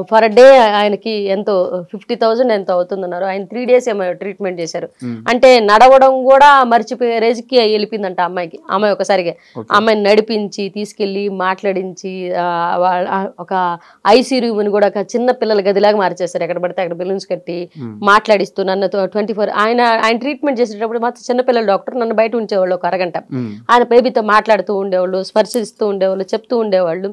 ఫర్ డే ఆయనకి ఎంతో 50,000 ఎంతో అవుతుందన్నారు. ఆయన 3 days ఏమో ట్రీట్మెంట్ చేశారు. అంటే నడవడం కూడా మర్చిపోయే రేజ్కి వెళ్ళిపోయిందంట అమ్మాయికి. అమ్మాయి ఒకసారిగా అమ్మాయిని నడిపించి తీసుకెళ్ళి మాట్లాడించి ఒక ఐసీ రూమ్ని కూడా ఒక చిన్న పిల్లల గదిలాగా మార్చేశారు. ఎక్కడ పడితే అక్కడ బెలూన్స్ కట్టి మాట్లాడిస్తూ నన్ను 24 ఆయన ట్రీట్మెంట్ చేసేటప్పుడు మాత్రం చిన్నపిల్లల డాక్టర్ నన్ను బయట ఉంచేవాళ్ళు ఒక అరగంట. ఆయన బేబీతో మాట్లాడుతూ ఉండేవాళ్ళు, స్పర్శిస్తూ ఉండేవాళ్ళు, చెప్తూ ఉండేవాళ్ళు.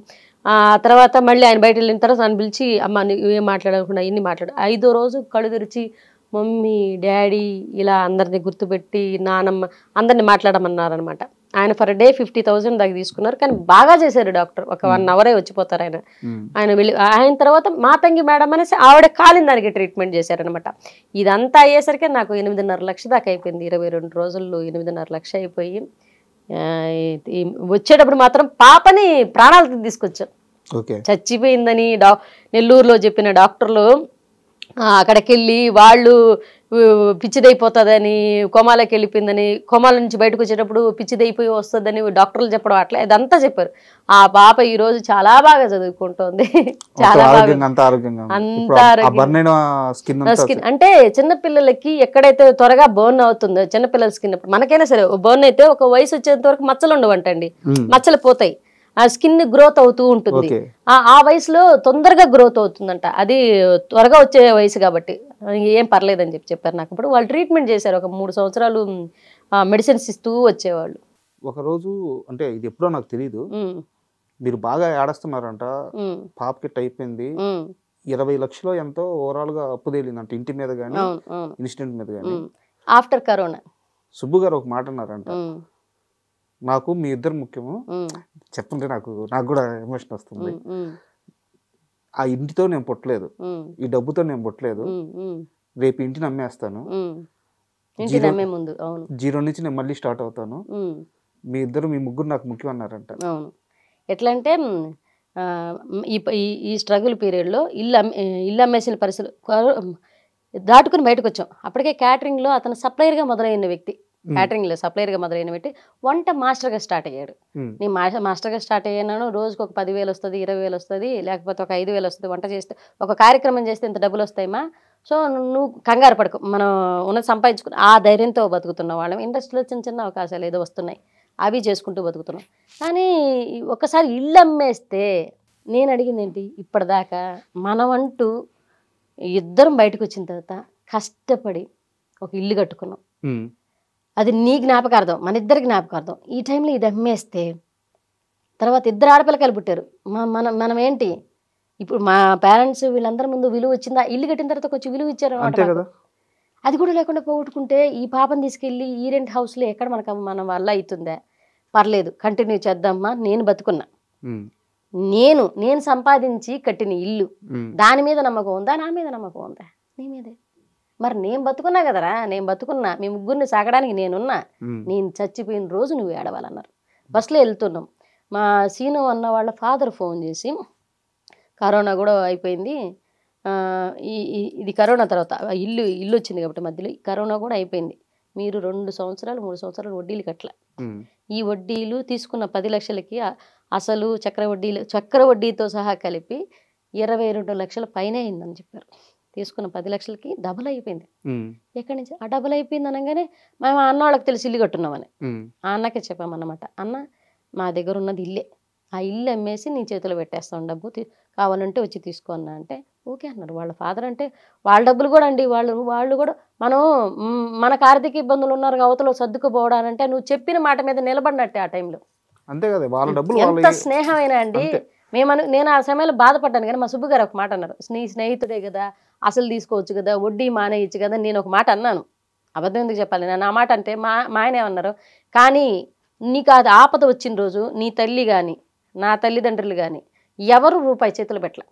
ఆ తర్వాత మళ్ళీ ఆయన బయట వెళ్ళిన తర్వాత నన్ను పిలిచి అమ్మ ఏం మాట్లాడకుండా ఇన్ని మాట్లాడు. 5వ రోజు కళ్ళు తెరిచి మమ్మీ డాడీ ఇలా అందరినీ గుర్తుపెట్టి నానమ్మ అందరినీ మాట్లాడమన్నారనమాట. ఆయన ఫర్ డే 50,000 దాకా తీసుకున్నారు. కానీ బాగా చేశారు డాక్టర్. ఒక 1 hour వచ్చిపోతారు ఆయన వెళ్ళి. ఆయన తర్వాత మాతంగి మేడం అనేసి ఆవిడ కాలిన దానికి ట్రీట్మెంట్ చేశారనమాట. ఇదంతా అయ్యేసరికి నాకు 8.5 లక్షలు దాకా అయిపోయింది. 22 రోజుల్లో 8.5 లక్షలు అయిపోయి వచ్చేటప్పుడు మాత్రం పాపని ప్రాణాలతో తీసుకొచ్చాం. చచ్చిపోయిందని నెల్లూరులో చెప్పిన డాక్టర్లు అక్కడికి వెళ్ళి వాళ్ళు పిచ్చిదైపోతుందని, కోమాలోకి వెళ్ళిపోయిందని, కోమాల నుంచి బయటకు వచ్చేటప్పుడు పిచ్చిదైపోయి వస్తుందని డాక్టర్లు చెప్పడం అట్లా ఇదంతా చెప్పారు. ఆ పాప ఈ రోజు చాలా బాగా చదువుకుంటోంది, చాలా బాగా స్కిన్. అంటే చిన్నపిల్లలకి ఎక్కడైతే త్వరగా బర్న్ అవుతుందో చిన్నపిల్లల స్కిన్, మనకైనా సరే బర్న్ అయితే ఒక వయసు వచ్చేంత వరకు మచ్చలు ఉండవంటండి, మచ్చలు పోతాయి, ఆ స్కిన్ గ్రోత్ అవుతూ ఉంటుంది. ఆ వయసులో తొందరగా గ్రోత్ అవుతుందంట, అది త్వరగా వచ్చే వయసు కాబట్టి ఏం పర్లేదని చెప్పారు నాకు. ఇప్పుడు వాళ్ళు ట్రీట్మెంట్ చేశారు. ఒక 3 సంవత్సరాలు మెడిసిన్స్ ఇస్తూ వచ్చేవాళ్ళు. ఒకరోజు అంటే ఇది ఎప్పుడో నాకు తెలియదు, మీరు బాగా ఏడుస్తున్నారంట, పాపకి అయిపోయింది, 20 లక్షలు ఎంతో ఓవరాల్ గా అప్పు తేలిందంట, ఇంటి మీద కానీ ఇన్సిడెంట్ మీద కానీ. ఆఫ్టర్ కరోనా సుబ్బు గారు ఒక మాట అన్నారంట, ఉమ్, నాకు మీ ఇద్దరు ముఖ్యము. ఉమ్, చెప్పండి, నాకు కూడా ఎమోషన్ వస్తుంది. ఉమ్, ఉమ్, ఆ ఇంటితో నేను పుట్టలేదు, ఉమ్, ఈ డబ్బుతో నేను పుట్టలేదు. ఉమ్, ఉమ్, రేపు ఇంటిని అమ్మేస్తాను, ఉమ్. ఇంటి నమ్మే ముందు. అవును. జీరో నుంచి నేను మళ్ళీ స్టార్ట్ అవుతాను. ఉమ్, మీ ముగ్గురు నాకు ముఖ్యం అన్నారంట. అవును. ఎట్లా అంటే ఆ, ఈ స్ట్రగుల్ పీరియడ్లో ఇల్లు అమ్మేసిన పరిస్థితులు దాటుకుని బయటకు వచ్చాం. అప్పటికే క్యాటరింగ్లో అతను సప్లయర్గా మొదలైన వ్యక్తి, క్యాటరింగ్లో సప్లయర్గా మొదలైన వ్యక్తి వంట మాస్టర్గా స్టార్ట్ అయ్యాడు. నేను మాస్టర్గా స్టార్ట్ అయ్యాను. రోజుకు ఒక 10,000 వస్తుంది, 20,000 వస్తుంది, లేకపోతే ఒక 5,000 వస్తుంది. వంట చేస్తే ఒక కార్యక్రమం చేస్తే ఇంత డబ్బులు వస్తాయమ్మా, సో నువ్వు కంగారు పడుకో, మనం ఉన్నది సంపాదించుకుని ఆ ధైర్యంతో బతుకుతున్న వాళ్ళం. ఇండస్ట్రీలో చిన్న చిన్న అవకాశాలు ఏదో వస్తున్నాయి, అవి చేసుకుంటూ బతుకుతున్నాం. కానీ ఒకసారి ఇల్లు అమ్మేస్తే నేను అడిగింది ఏంటి, ఇప్పటిదాకా మనమంటూ ఇద్దరం బయటకు వచ్చిన తర్వాత కష్టపడి ఒక ఇల్లు కట్టుకున్నాం. అది నీ జ్ఞాపకార్థం, మన ఇద్దరి జ్ఞాపకార్థం. ఈ టైంలో ఇది అమ్మేస్తే తర్వాత ఇద్దరు ఆడపిల్లకాయలు పుట్టారు. మనం ఏంటి ఇప్పుడు మా పేరెంట్స్ వీళ్ళందరి ముందు విలువ వచ్చిందా, ఇల్లు కట్టిన తర్వాత కొంచెం విలువ ఇచ్చారు అన్నమాట. అది కూడా లేకుండా పోగొట్టుకుంటే ఈ పాపను తీసుకెళ్ళి ఈ రెంట్ హౌస్లో ఎక్కడ మన వల్ల అవుతుందా, పర్లేదు కంటిన్యూ చేద్దామా. నేను బతుకున్నా, నేను సంపాదించి కట్టిన ఇల్లు, దాని మీద నమ్మకం ఉందా, నా మీద నమ్మకం ఉందా? నీ మీదే. మరి నేను బతుకున్నా కదరా, నేను బతుకున్నా, మీ ముగ్గురిని సాగడానికి నేనున్నా, నేను చచ్చిపోయిన రోజు నువ్వు ఏడవాలన్నారు. బస్సులో వెళ్తున్నాం, మా సీను అన్న వాళ్ళ ఫాదర్ ఫోన్ చేసి, కరోనా కూడా అయిపోయింది, ఇది కరోనా తర్వాత ఇల్లు వచ్చింది కాబట్టి మధ్యలో కరోనా కూడా అయిపోయింది, మీరు 2 సంవత్సరాలు 3 సంవత్సరాలు వడ్డీలు కట్టలే, ఈ వడ్డీలు తీసుకున్న 10 లక్షలకి అసలు చక్ర వడ్డీతో సహా కలిపి 22 లక్షల పైన అయిందని చెప్పారు. తీసుకున్న 10 లక్షలకి డబుల్ అయిపోయింది. ఎక్కడి నుంచి ఆ డబుల్ అయిపోయింది అనగానే మేము అన్న వాళ్ళకి తెలిసి ఇల్లు కట్టున్నామని ఆ అన్నకే చెప్పామన్నమాట. అన్న మా దగ్గర ఉన్నది ఇల్లే, ఆ ఇల్లు అమ్మేసి నీ చేతిలో పెట్టేస్తాం, డబ్బు కావాలంటే వచ్చి తీసుకో అన్న అంటే ఓకే అన్నారు. వాళ్ళ ఫాదర్ అంటే వాళ్ళ డబ్బులు కూడా అండి, వాళ్ళు కూడా మనకు ఆర్థిక ఇబ్బందులు ఉన్నారు, అవతల సర్దుకుపోవడానంటే నువ్వు చెప్పిన మాట మీద నిలబడినట్టే ఆ టైంలో. అంతే కదా, వాళ్ళ డబ్బులు ఎంత స్నేహమైనా అండి. నేను ఆ సమయంలో బాధపడ్డాను, కానీ మా సుబ్బు గారు ఒక మాట అన్నారు, నీ స్నేహితుడే కదా, అసలు తీసుకోవచ్చు కదా, వడ్డీ మానేయచ్చు కదా. నేను ఒక మాట అన్నాను, అబద్ధం ఎందుకు చెప్పాలి, నేను ఆ మాట అంటే మా ఆయన ఏమన్నారు, కానీ నీకు అది ఆపద వచ్చిన రోజు నీ తల్లి కానీ నా తల్లిదండ్రులు కానీ ఎవరు రూపాయి చేతులు పెట్టలే,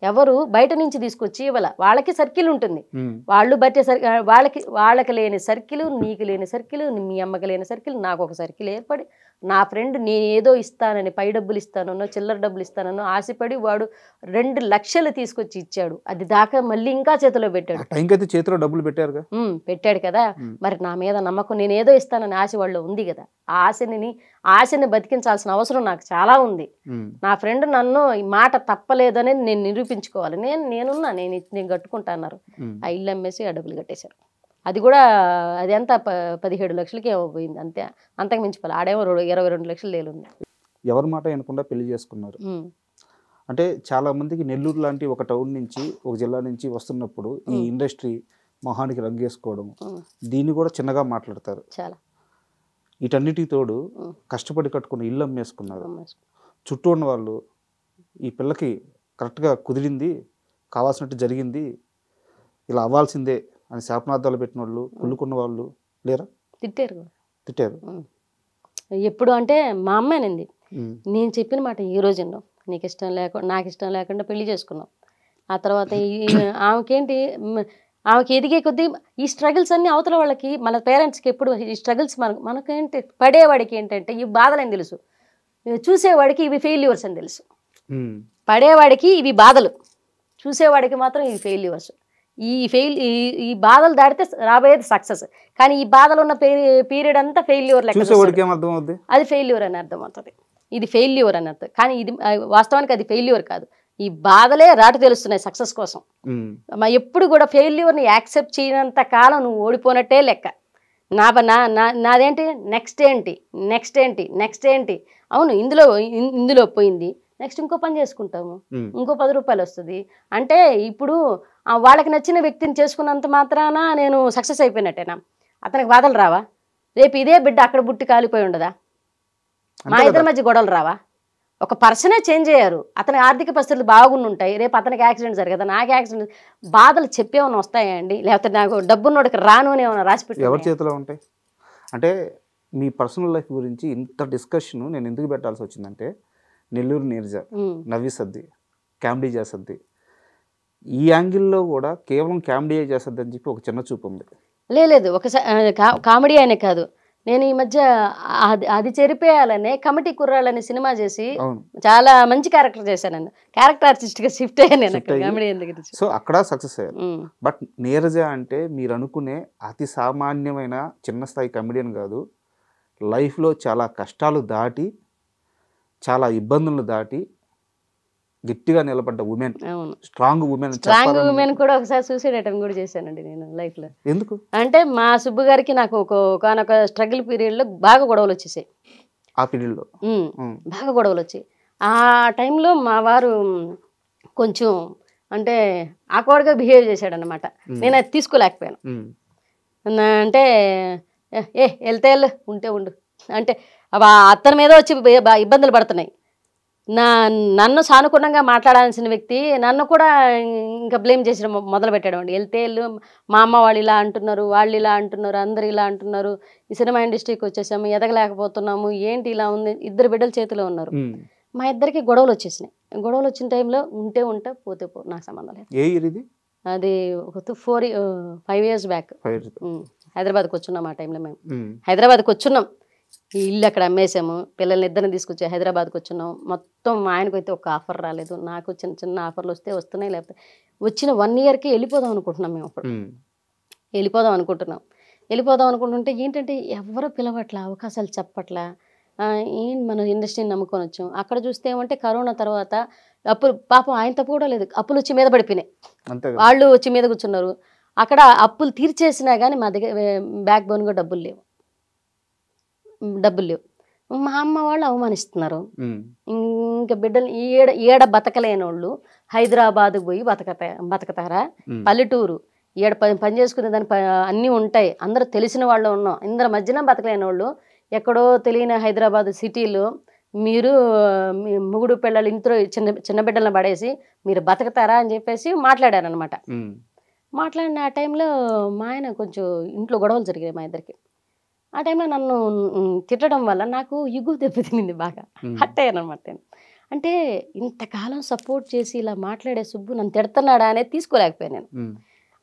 ఎవరు బయట నుంచి తీసుకొచ్చి ఇవ్వాల. వాళ్ళకి సర్కిల్ ఉంటుంది, వాళ్ళు బట్టే వాళ్ళకి లేని సర్కిల్, నీకు లేని సర్కిల్, మీ అమ్మకి లేని సర్కిల్, నాకు ఒక సర్కిల్ ఏర్పడి నా ఫ్రెండ్ నేను ఏదో ఇస్తానని, పై డబ్బులు ఇస్తానో చిల్లర డబ్బులు ఇస్తానో ఆశపడి వాడు 2 లక్షలు తీసుకొచ్చి ఇచ్చాడు. అది దాకా మళ్ళీ ఇంకా చేతిలో పెట్టాడు. చేతిలో డబ్బులు పెట్టాడు కదా. మరి నా మీద నమ్మకం, నేను ఏదో ఇస్తానని ఆశ వాళ్ళు ఉంది కదా, ఆ ఆశని బతికించాల్సిన అవసరం నాకు చాలా ఉంది. నా ఫ్రెండ్ నన్ను ఈ మాట తప్పలేదని నేను నిరూపించుకోవాలి, నేను కట్టుకుంటా అన్నారు. ఆ ఇల్లు అమ్మేసి ఆ డబ్బులు కట్టేశారు. అది కూడా అది ఎంత 17 లక్షలకి ఏమో పోయింది, అంతే, అంతకు మించిపోవాలి. ఆడేమో 22 లక్షలు లేలుంది. ఎవరి మాట వినకుండా పెళ్లి చేసుకున్నారు. అంటే చాలా మందికి నెల్లూరు లాంటి ఒక టౌన్ నుంచి, ఒక జిల్లా నుంచి వస్తున్నప్పుడు ఈ ఇండస్ట్రీ మొహానికి రంగేసుకోవడం, దీన్ని కూడా చిన్నగా మాట్లాడతారు. చాలా వీటన్నిటికి తోడు కష్టపడి కట్టుకున్న ఇల్లు అమ్మేసుకున్నారు. చుట్టూ ఉన్న వాళ్ళు ఈ పిల్లకి కరెక్ట్గా కుదిరింది, కావాల్సినట్టు జరిగింది, ఇలా అవ్వాల్సిందే అని శాపనార్థాలు పెట్టిన వాళ్ళు, కుళ్ళుకున్న వాళ్ళు లేరా? తిట్టారు. ఎప్పుడు అంటే మా అమ్మాయినండి, నేను చెప్పిన మాట ఈ రోజు నీకు ఇష్టం లేకుండా నాకు ఇష్టం లేకుండా పెళ్లి చేసుకున్నాం. ఆ తర్వాత ఆమెకి ఎదిగే కొద్దీ ఈ స్ట్రగుల్స్ అన్నీ అవతల వాళ్ళకి, మన పేరెంట్స్కి ఎప్పుడు ఈ స్ట్రగుల్స్ మనకేంటి, పడేవాడికి ఏంటంటే ఈ బాధలని తెలుసు, చూసేవాడికి ఇవి ఫెయిల్యూర్స్ అని తెలుసు. పడేవాడికి ఇవి బాధలు, చూసేవాడికి మాత్రం ఇవి ఫెయిల్యూర్స్. ఈ బాధలు దాటితే రాబోయేది సక్సెస్. కానీ ఈ బాధలు ఉన్న పీరియడ్ అంతా ఫెయిల్యూర్ లెక్క, అది ఫెయిల్యూర్ అని అర్థమవుతుంది, ఇది ఫెయిల్యూర్ అని అర్థం. కానీ ఇది వాస్తవానికి అది ఫెయిల్యూర్ కాదు, ఈ బాధలే రాటు తెలుస్తున్నాయి సక్సెస్ కోసం. ఎప్పుడు కూడా ఫెయిల్యూర్ని యాక్సెప్ట్ చేయనంత కాలం నువ్వు ఓడిపోయినట్టే లెక్క. నాదేంటి నెక్స్ట్ ఏంటి, అవును ఇందులో పోయింది, నెక్స్ట్ ఇంకో పని చేసుకుంటాము, ఇంకో 10 రూపాయలు వస్తుంది అంటే, ఇప్పుడు వాళ్ళకి నచ్చిన వ్యక్తిని చేసుకున్నంత మాత్రాన నేను సక్సెస్ అయిపోయినట్టేనా? అతనికి బాధలు రావా? రేపు ఇదే బిడ్డ అక్కడ బుట్టి కాలిపోయి ఉండదా? మా ఇద్దరి మధ్య గొడవలు రావా? ఒక పర్సనే చేంజ్ అయ్యారు. అతని ఆర్థిక పరిస్థితులు బాగుండి ఉంటాయి, రేపు అతనికి యాక్సిడెంట్ జరగదా, నాకు యాక్సిడెంట్, బాధలు చెప్పేమన్నా వస్తాయా అండి? లేకపోతే నాకు డబ్బున్నోడికి రాను అని ఏమైనా రాసిపెట్టి ఎవరి చేతిలో ఉంటాయి? అంటే మీ పర్సనల్ లైఫ్ గురించి ఇంత డిస్కషన్ నేను ఎందుకు పెట్టాల్సి వచ్చిందంటే, నెల్లూరు నీరజ నవ్విసద్ది, కామెడీ చేస్తుంది, ఈ యాంగిల్లో కూడా కేవలం కామెడీ చేస్తుంది అని చెప్పి ఒక చిన్న చూపు ఉంది. లేదు, ఒకసారి కామెడీ అనే కాదు, నేను ఈ మధ్య అది చెరిపేయాలనే కమిటీ కుర్రాళ్ళని సినిమా చేసి చాలా మంచి క్యారెక్టర్ చేశాను. క్యారెక్టర్ ఆర్టిస్ట్ గా షిఫ్ట్ అయ్యాను నేను కామెడీ ఎందుకు. సో అక్కడ సక్సెస్ అయ్యారు. బట్ నీరజ అంటే మీరు అనుకునే అతి సామాన్యమైన చిన్న స్థాయి కమెడియన్ కాదు. లైఫ్లో చాలా కష్టాలు దాటి, చాలా ఇబ్బందులు దాటి గట్టిగా నిలబడ్డ women, strong women. Strong women కూడా ఒకసారి సూసైడ్ అటెంప్ట్ కూడా చేశానండి నేను లైఫ్ లో. ఎందుకు అంటే మా సుబ్బు గారికి నాకు ఒకనొక స్ట్రగుల్ పీరియడ్ లో బాగా గొడవలు వచ్చేసాయి. ఆ పీరియడ్ లో బాగా గొడవలు వచ్చాయి. ఆ టైంలో మా వారు కొంచెం అంటే ఆక్వర్డ్గా బిహేవ్ చేశాడు అనమాట. నేను అది తీసుకోలేకపోయాను. అంటే వెళ్తే వెళ్ళు, ఉంటే ఉండు అంటే అతని మీద వచ్చి ఇబ్బందులు పడుతున్నాయి. నన్ను సానుకూలంగా మాట్లాడాల్సిన వ్యక్తి నన్ను కూడా ఇంకా బ్లేమ్ చేసి మొదలు పెట్టాడు అండి. వెళ్తే వెళ్ళు, మా అమ్మ వాళ్ళు ఇలా అంటున్నారు, వాళ్ళు ఇలా అంటున్నారు, అందరు ఇలా అంటున్నారు, ఈ సినిమా ఇండస్ట్రీకి వచ్చేసాము, ఎదగలేకపోతున్నాము, ఏంటి ఇలా ఉంది. 2 బిడ్డల చేతిలో ఉన్నారు. మా ఇద్దరికి గొడవలు వచ్చేసినాయి. గొడవలు వచ్చిన టైంలో ఉంటే ఉంటా, పోతే పో, నాకు సంబంధం లేదు. అది ఒక 5 years బ్యాక్ హైదరాబాద్కి వచ్చున్నాం. ఆ టైంలో మేము హైదరాబాద్కి వచ్చున్నాం, ఈ ఇల్లు అక్కడ అమ్మేసాము, పిల్లల్ని 2 తీసుకొచ్చి హైదరాబాద్కి వచ్చున్నాం. మొత్తం మా ఆయనకు అయితే ఒక ఆఫర్ రాలేదు, నాకు చిన్న చిన్న ఆఫర్లు వస్తున్నాయి, లేకపోతే వచ్చిన 1 yearకి వెళ్ళిపోదాం అనుకుంటున్నాం. మేము అప్పుడు వెళ్ళిపోదాం అనుకుంటుంటే ఏంటంటే ఎవరు పిలవట్లా, అవకాశాలు చెప్పట్లా, మన ఇండస్ట్రీని నమ్ముకొని వచ్చాం. అక్కడ చూస్తే ఏమంటే కరోనా తర్వాత అప్పులు, పాపం ఆయన తప్పు కూడా లేదు, అప్పులు వచ్చి మీద పడిపోయినాయి, వాళ్ళు వచ్చి మీద కూర్చున్నారు. అక్కడ అప్పులు తీర్చేసినా కానీ మా దగ్గర బ్యాక్ బోన్గా డబ్బులు లేవు. మా అమ్మ వాళ్ళు అవమానిస్తున్నారు. ఇంకా బిడ్డలు ఏడ బతకలేని వాళ్ళు హైదరాబాద్కి పోయి బతకతారా? పల్లెటూరు ఏడ పని చేసుకునే దాని అన్నీ ఉంటాయి, అందరూ తెలిసిన వాళ్ళు ఉన్నాం, అందరి మధ్యన బతకలేని వాళ్ళు ఎక్కడో తెలియని హైదరాబాద్ సిటీలో మీరు మీ మొగుడు పిల్లలు ఇంట్లో చిన్న బిడ్డలను పడేసి మీరు బతకతారా అని చెప్పేసి మాట్లాడారనమాట. మాట్లాడిన ఆ టైంలో మా ఆయన కొంచెం ఇంట్లో గొడవలు జరిగాయి మా ఇద్దరికి. ఆ టైంలో నన్ను తిట్టడం వల్ల నాకు ఇగు దెబ్బతినింది, బాగా హట్ అయ్యాను అనమాట. అంటే ఇంతకాలం సపోర్ట్ చేసి ఇలా మాట్లాడే సుబ్బు నన్ను తిడుతున్నాడా అనేది తీసుకోలేకపోయాను నేను.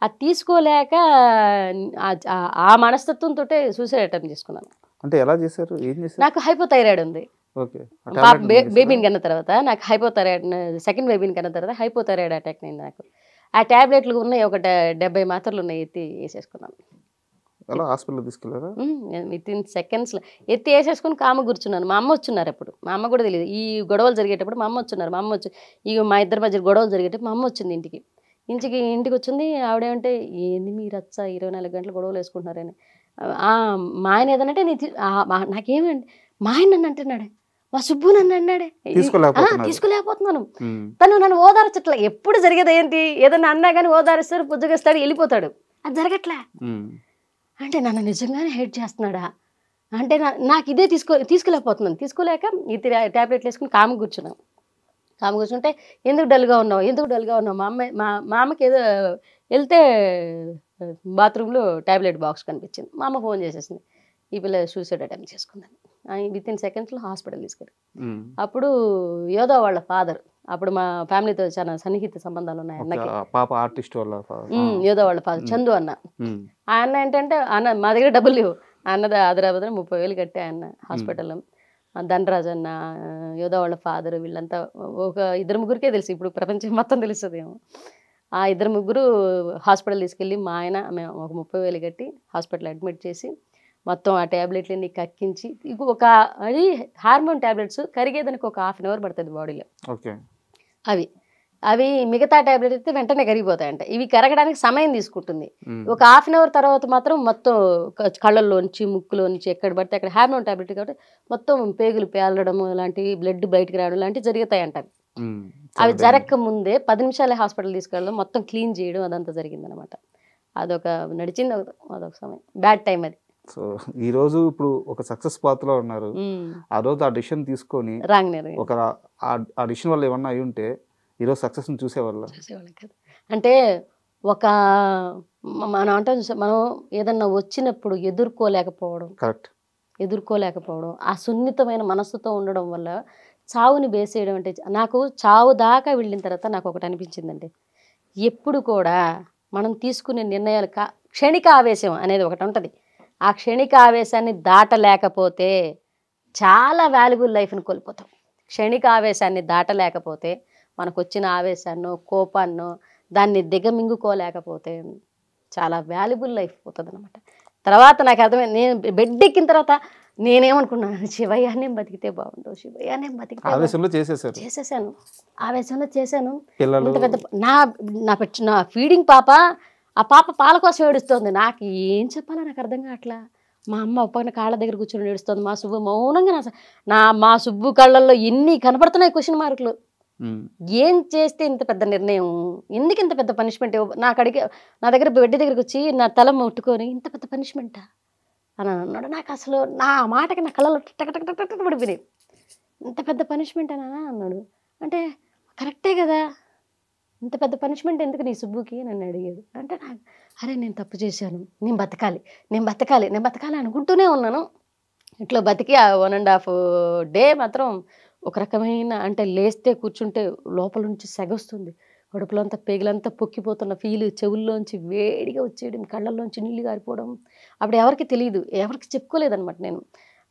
అది తీసుకోలేక ఆ మనస్తత్వంతో సూసైడ్ అటెంప్ట్ చేసుకున్నాను. అంటే ఎలా చేశారు, ఏం చేశారు? నాకు హైపోథైరాయిడ్ ఉంది. బేబీని కన్న తర్వాత నాకు హైపోథైరాయిడ్, సెకండ్ బేబీని కన్న తర్వాత హైపోథైరాయిడ్ అటాక్ అయింది నాకు. ఆ ట్యాబ్లెట్లు ఉన్నాయి, ఒక 70 మాత్రలు ఉన్నాయి, ఎత్తి వేసేసుకున్నాను. అలా హాస్పిటల్ తీసుకెళ్ళారా? వితిన్ సెకండ్స్లో ఎత్తి వేసేసుకుని కామ కూర్చున్నాను. మా అమ్మ వచ్చున్నారు అప్పుడు, మా అమ్మ కూడా తెలియదు ఈ గొడవలు జరిగేటప్పుడు. మా అమ్మ వచ్చున్నారు, మా అమ్మ వచ్చి మా ఇద్దరి మధ్య గొడవలు జరిగేటప్పుడు మా అమ్మ వచ్చింది ఇంటికి వచ్చింది. ఆవిడేమంటే ఏంది మీరు 24 గంటలు గొడవలు వేసుకుంటున్నారని. మా ఆయన ఏదనంటే నాకేమండి, మా ఆయన నన్ను అంటున్నాడే, మా సుబ్బు నన్ను అన్నాడే, తీసుకోలేకపోతున్నాను. తను నన్ను ఓదార్చట్లా. ఎప్పుడు జరిగేది ఏంటి, ఏదన్నా అన్నా కానీ ఓదారిస్తాడు, పుజ్జగిస్తాడు, వెళ్ళిపోతాడు. అది జరగట్లే. అంటే నన్ను నిజంగానే హెల్ప్ చేస్తున్నాడా అంటే నాకు ఇదే తీసుకోలేకపోతున్నాను. తీసుకోలేక ఈ ట్యాబ్లెట్లు వేసుకుని కామ కూర్చుంటే ఎందుకు డల్గా ఉన్నావు మా అమ్మకి ఏదో వెళ్తే బాత్రూంలో ట్యాబ్లెట్ బాక్స్ కనిపించింది. మా అమ్మ ఫోన్ చేసేసింది, ఈ పిల్ల సూసైడ్ అటెంప్ట్ చేసుకుందని. వితిన్ సెకండ్స్లో హాస్పిటల్ తీసుకెళ్ళి అప్పుడు యోధా వాళ్ళ ఫాదర్, అప్పుడు మా ఫ్యామిలీతో చాలా సన్నిహిత సంబంధాలు ఉన్నాయి అన్నకి. యోధా వాళ్ళ ఫాదర్ చందు అన్న. ఆ అన్న ఏంటంటే మా దగ్గర డబ్బులు లేవు, అన్నది హైదరాబాద్ 30,000 కట్టే అన్న హాస్పిటల్లో. ధనరాజు అన్న, యోధా వాళ్ళ ఫాదర్, వీళ్ళంతా ఒక 2-3కే తెలుసు, ఇప్పుడు ప్రపంచం మొత్తం తెలుస్తుందేమో. ఆ 2-3 హాస్పిటల్ తీసుకెళ్ళి మా ఆయన మేము ఒక 30,000 కట్టి హాస్పిటల్ అడ్మిట్ చేసి మొత్తం ఆ ట్యాబ్లెట్లన్నీ కక్కించి, అది హార్మోన్ ట్యాబ్లెట్స్ కరిగేదానికి ఒక 1/2 hour పడుతుంది బాడీలో. అవి మిగతా ట్యాబ్లెట్ అయితే వెంటనే కరిగిపోతాయంట, ఇవి కరగడానికి సమయం తీసుకుంటుంది. ఒక 1/2 hour తర్వాత మాత్రం మొత్తం కళ్ళల్లోంచి ముక్కులోంచి ఎక్కడ పడితే అక్కడ హార్మోన్ ట్యాబ్లెట్ కాబట్టి మొత్తం పేగులు పేలడం లాంటివి, బ్లడ్ బయటకు రావడం లాంటివి జరుగుతాయంట. అవి జరగక ముందే 10 నిమిషాలే హాస్పిటల్ తీసుకెళ్ళడం, మొత్తం క్లీన్ చేయడం, అదంతా జరిగిందనమాట. అదొక నడిచింది, అదొక సమయం, బ్యాడ్ టైం అది. సో ఈరోజు ఇప్పుడు ఒక సక్సెస్ పాత్రలో ఉన్నారు. ఆ రోజు ఆ డిసిషన్ తీసుకొని రాంగ్ నిర్ణయం ఒక ఆ డిసిషన్ వల్ల ఏమన్నా అయి ఉంటే ఈరోజు సక్సెస్ని చూసేవాళ్ళ. చూసేవాళ్ళం కదా. అంటే ఒక మనం అంటే మనం ఏదన్నా వచ్చినప్పుడు ఎదుర్కోలేకపోవడం ఆ సున్నితమైన మనస్సుతో ఉండడం వల్ల చావుని బేసేయడం. అంటే నాకు చావు దాకా వెళ్ళిన తర్వాత నాకు ఒకటి అనిపించిందండి, ఎప్పుడు కూడా మనం తీసుకునే నిర్ణయాలు క్షణిక ఆవేశం అనేది ఒకటి ఉంటుంది. ఆ క్షణిక ఆవేశాన్ని దాటలేకపోతే చాలా వాల్యుబుల్ లైఫ్ని కోల్పోతాం. క్షణిక ఆవేశాన్ని దాటలేకపోతే మనకు వచ్చిన ఆవేశాన్నో కోపాన్నో దాన్ని దిగమింగుకోలేకపోతే చాలా వాల్యుబుల్ లైఫ్ పోతుంది అనమాట. తర్వాత నాకు అర్థమైంది, నేను బెడ్ ఎక్కిన తర్వాత నేనేమనుకున్నాను, శివయ్యనే బతికితే బాగుండు, శివయ్యనే బతికితే ఆవేశంలో చేసేసాను, ఆవేశంలో చేశాను. పిల్లలు ఇంత పెద్ద నా ఫీడింగ్ పాప, ఆ పాప పాల కోసం ఏడుస్తుంది. నాకు ఏం చెప్పాలో నాకు అర్థం కావట్లా. మా అమ్మ పక్కన కాళ్ళ దగ్గర కూర్చొని ఏడుస్తుంది. మా సుబ్బు మౌనంగా మా సుబ్బు కళ్ళల్లో ఎన్ని కనపడుతున్నాయి క్వశ్చన్ మార్కులు. ఏం చేస్తే ఇంత పెద్ద నిర్ణయం, ఎందుకు ఇంత పెద్ద పనిష్మెంట్ నాకు అడిగి నా దగ్గర బెడ్ దగ్గరికి వచ్చి నా తల ముట్టుకొని ఇంత పెద్ద పనిష్మెంటా అని అన్నాడు. నాకు అసలు నా మాటకి నా కళ్ళలో టక్ పడిపోయినాయి. ఇంత పెద్ద పనిష్మెంట్ అని అన్నాడు అంటే కరెక్టే కదా, ఇంత పెద్ద పనిష్మెంట్ ఎందుకు నీ సుబ్బుకి నన్ను అడిగాడు. అంటే నాకు అరే నేను తప్పు చేశాను, నేను బతకాలి అనుకుంటూనే ఉన్నాను. ఇట్లా బతికి ఆ 1.5 డే మాత్రం ఒక రకమైన అంటే లేస్తే కూర్చుంటే లోపల నుంచి సెగొస్తుంది, కడుపులంతా పేగులంతా పొక్కిపోతున్న ఫీల్, చెవుల్లోంచి వేడిగా వచ్చేయడం, కళ్ళల్లోంచి నీళ్ళు గారిపోవడం. అప్పుడు ఎవరికి తెలియదు, ఎవరికి చెప్పుకోలేదనమాట నేను.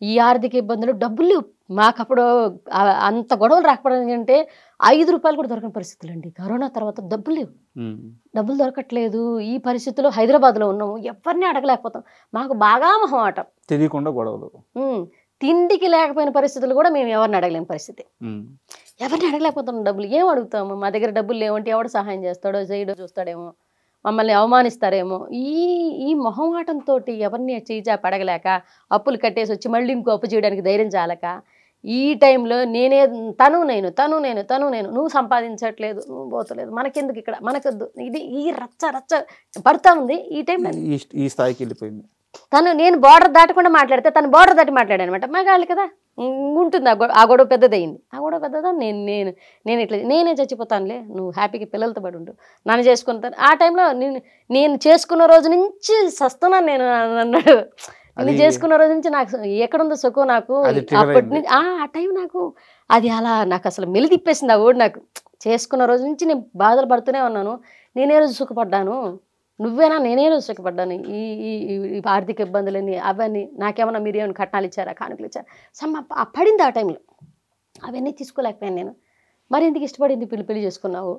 ఈ ఆర్థిక ఇబ్బందులు, డబ్బులు లేవు మాకు అప్పుడు. అంత గొడవలు రాకపోవడం అంటే 5 రూపాయలు కూడా దొరకని పరిస్థితులు అండి. కరోనా తర్వాత డబ్బులు లేవు, డబ్బులు దొరకట్లేదు. ఈ పరిస్థితుల్లో హైదరాబాద్లో ఉన్నాము, ఎవరిని అడగలేకపోతాం. మాకు బాగా మొహమాటం, తెలియకుండా గొడవలు. తిండికి లేకపోయిన పరిస్థితులు కూడా మేము ఎవరిని అడగలేని పరిస్థితి. ఎవరిని అడగలేకపోతున్నాం, డబ్బులు ఏం అడుగుతాము. మా దగ్గర డబ్బులు లేవంటే ఎవడు సహాయం చేస్తాడో చేయడో చూస్తాడేమో, మమ్మల్ని అవమానిస్తారేమో. ఈ మొహమాటంతో ఎవరిని చేజాపి అడగలేక అప్పులు కట్టేసి వచ్చి మళ్ళీ ఇంకో అప్పు చేయడానికి ధైర్యం చాలక ఈ టైంలో నేనే తను నేను నువ్వు సంపాదించట్లేదు, నువ్వు పోతలేదు, మనకెందుకు ఇక్కడ, మనకొద్దు, ఇది ఈ రచ్చ పడుతూ ఉంది. ఈ టైంలో ఈ స్థాయికి వెళ్ళిపోయింది. నేను బార్డర్ దాటకుండా మాట్లాడితే తను బార్డర్ దాటి మాట్లాడానమాట. మగాళ్ళు కదా ఉంటుంది, ఆ గొడవ పెద్దదయింది. ఆ గొడవ పెద్దదా నేను ఇట్లా నేనే చచ్చిపోతానులే, నువ్వు హ్యాపీగా పిల్లలతో పడి ఉండు, నన్ను చేసుకుంటాను. ఆ టైంలో నేను చేసుకున్న రోజు నుంచి సస్తున్నాను నేను అన్నాడు. నేను చేసుకున్న రోజు నుంచి నాకు ఎక్కడుందో సుఖం నాకు అప్పటి నుంచి ఆ టైం నాకు అది అలా నాకు అసలు మెలి తిప్పేసింది. ఆ ఓడి నాకు చేసుకున్న రోజు నుంచి నేను బాధలు పడుతూనే ఉన్నాను. నేనే రోజు సుఖపడ్డాను, నువ్వేనా నేనే రోజు సుఖపడ్డాను. ఈ ఆర్థిక ఇబ్బందులని అవన్నీ నాకేమన్నా మీరు ఏమైనా కట్నాలు ఇచ్చారా, కానుకలు ఇచ్చారా, పడింది ఆ టైంలో. అవన్నీ తీసుకోలేకపోయాను నేను. మరి ఎందుకు ఇష్టపడింది పెళ్లి చేసుకున్నావు,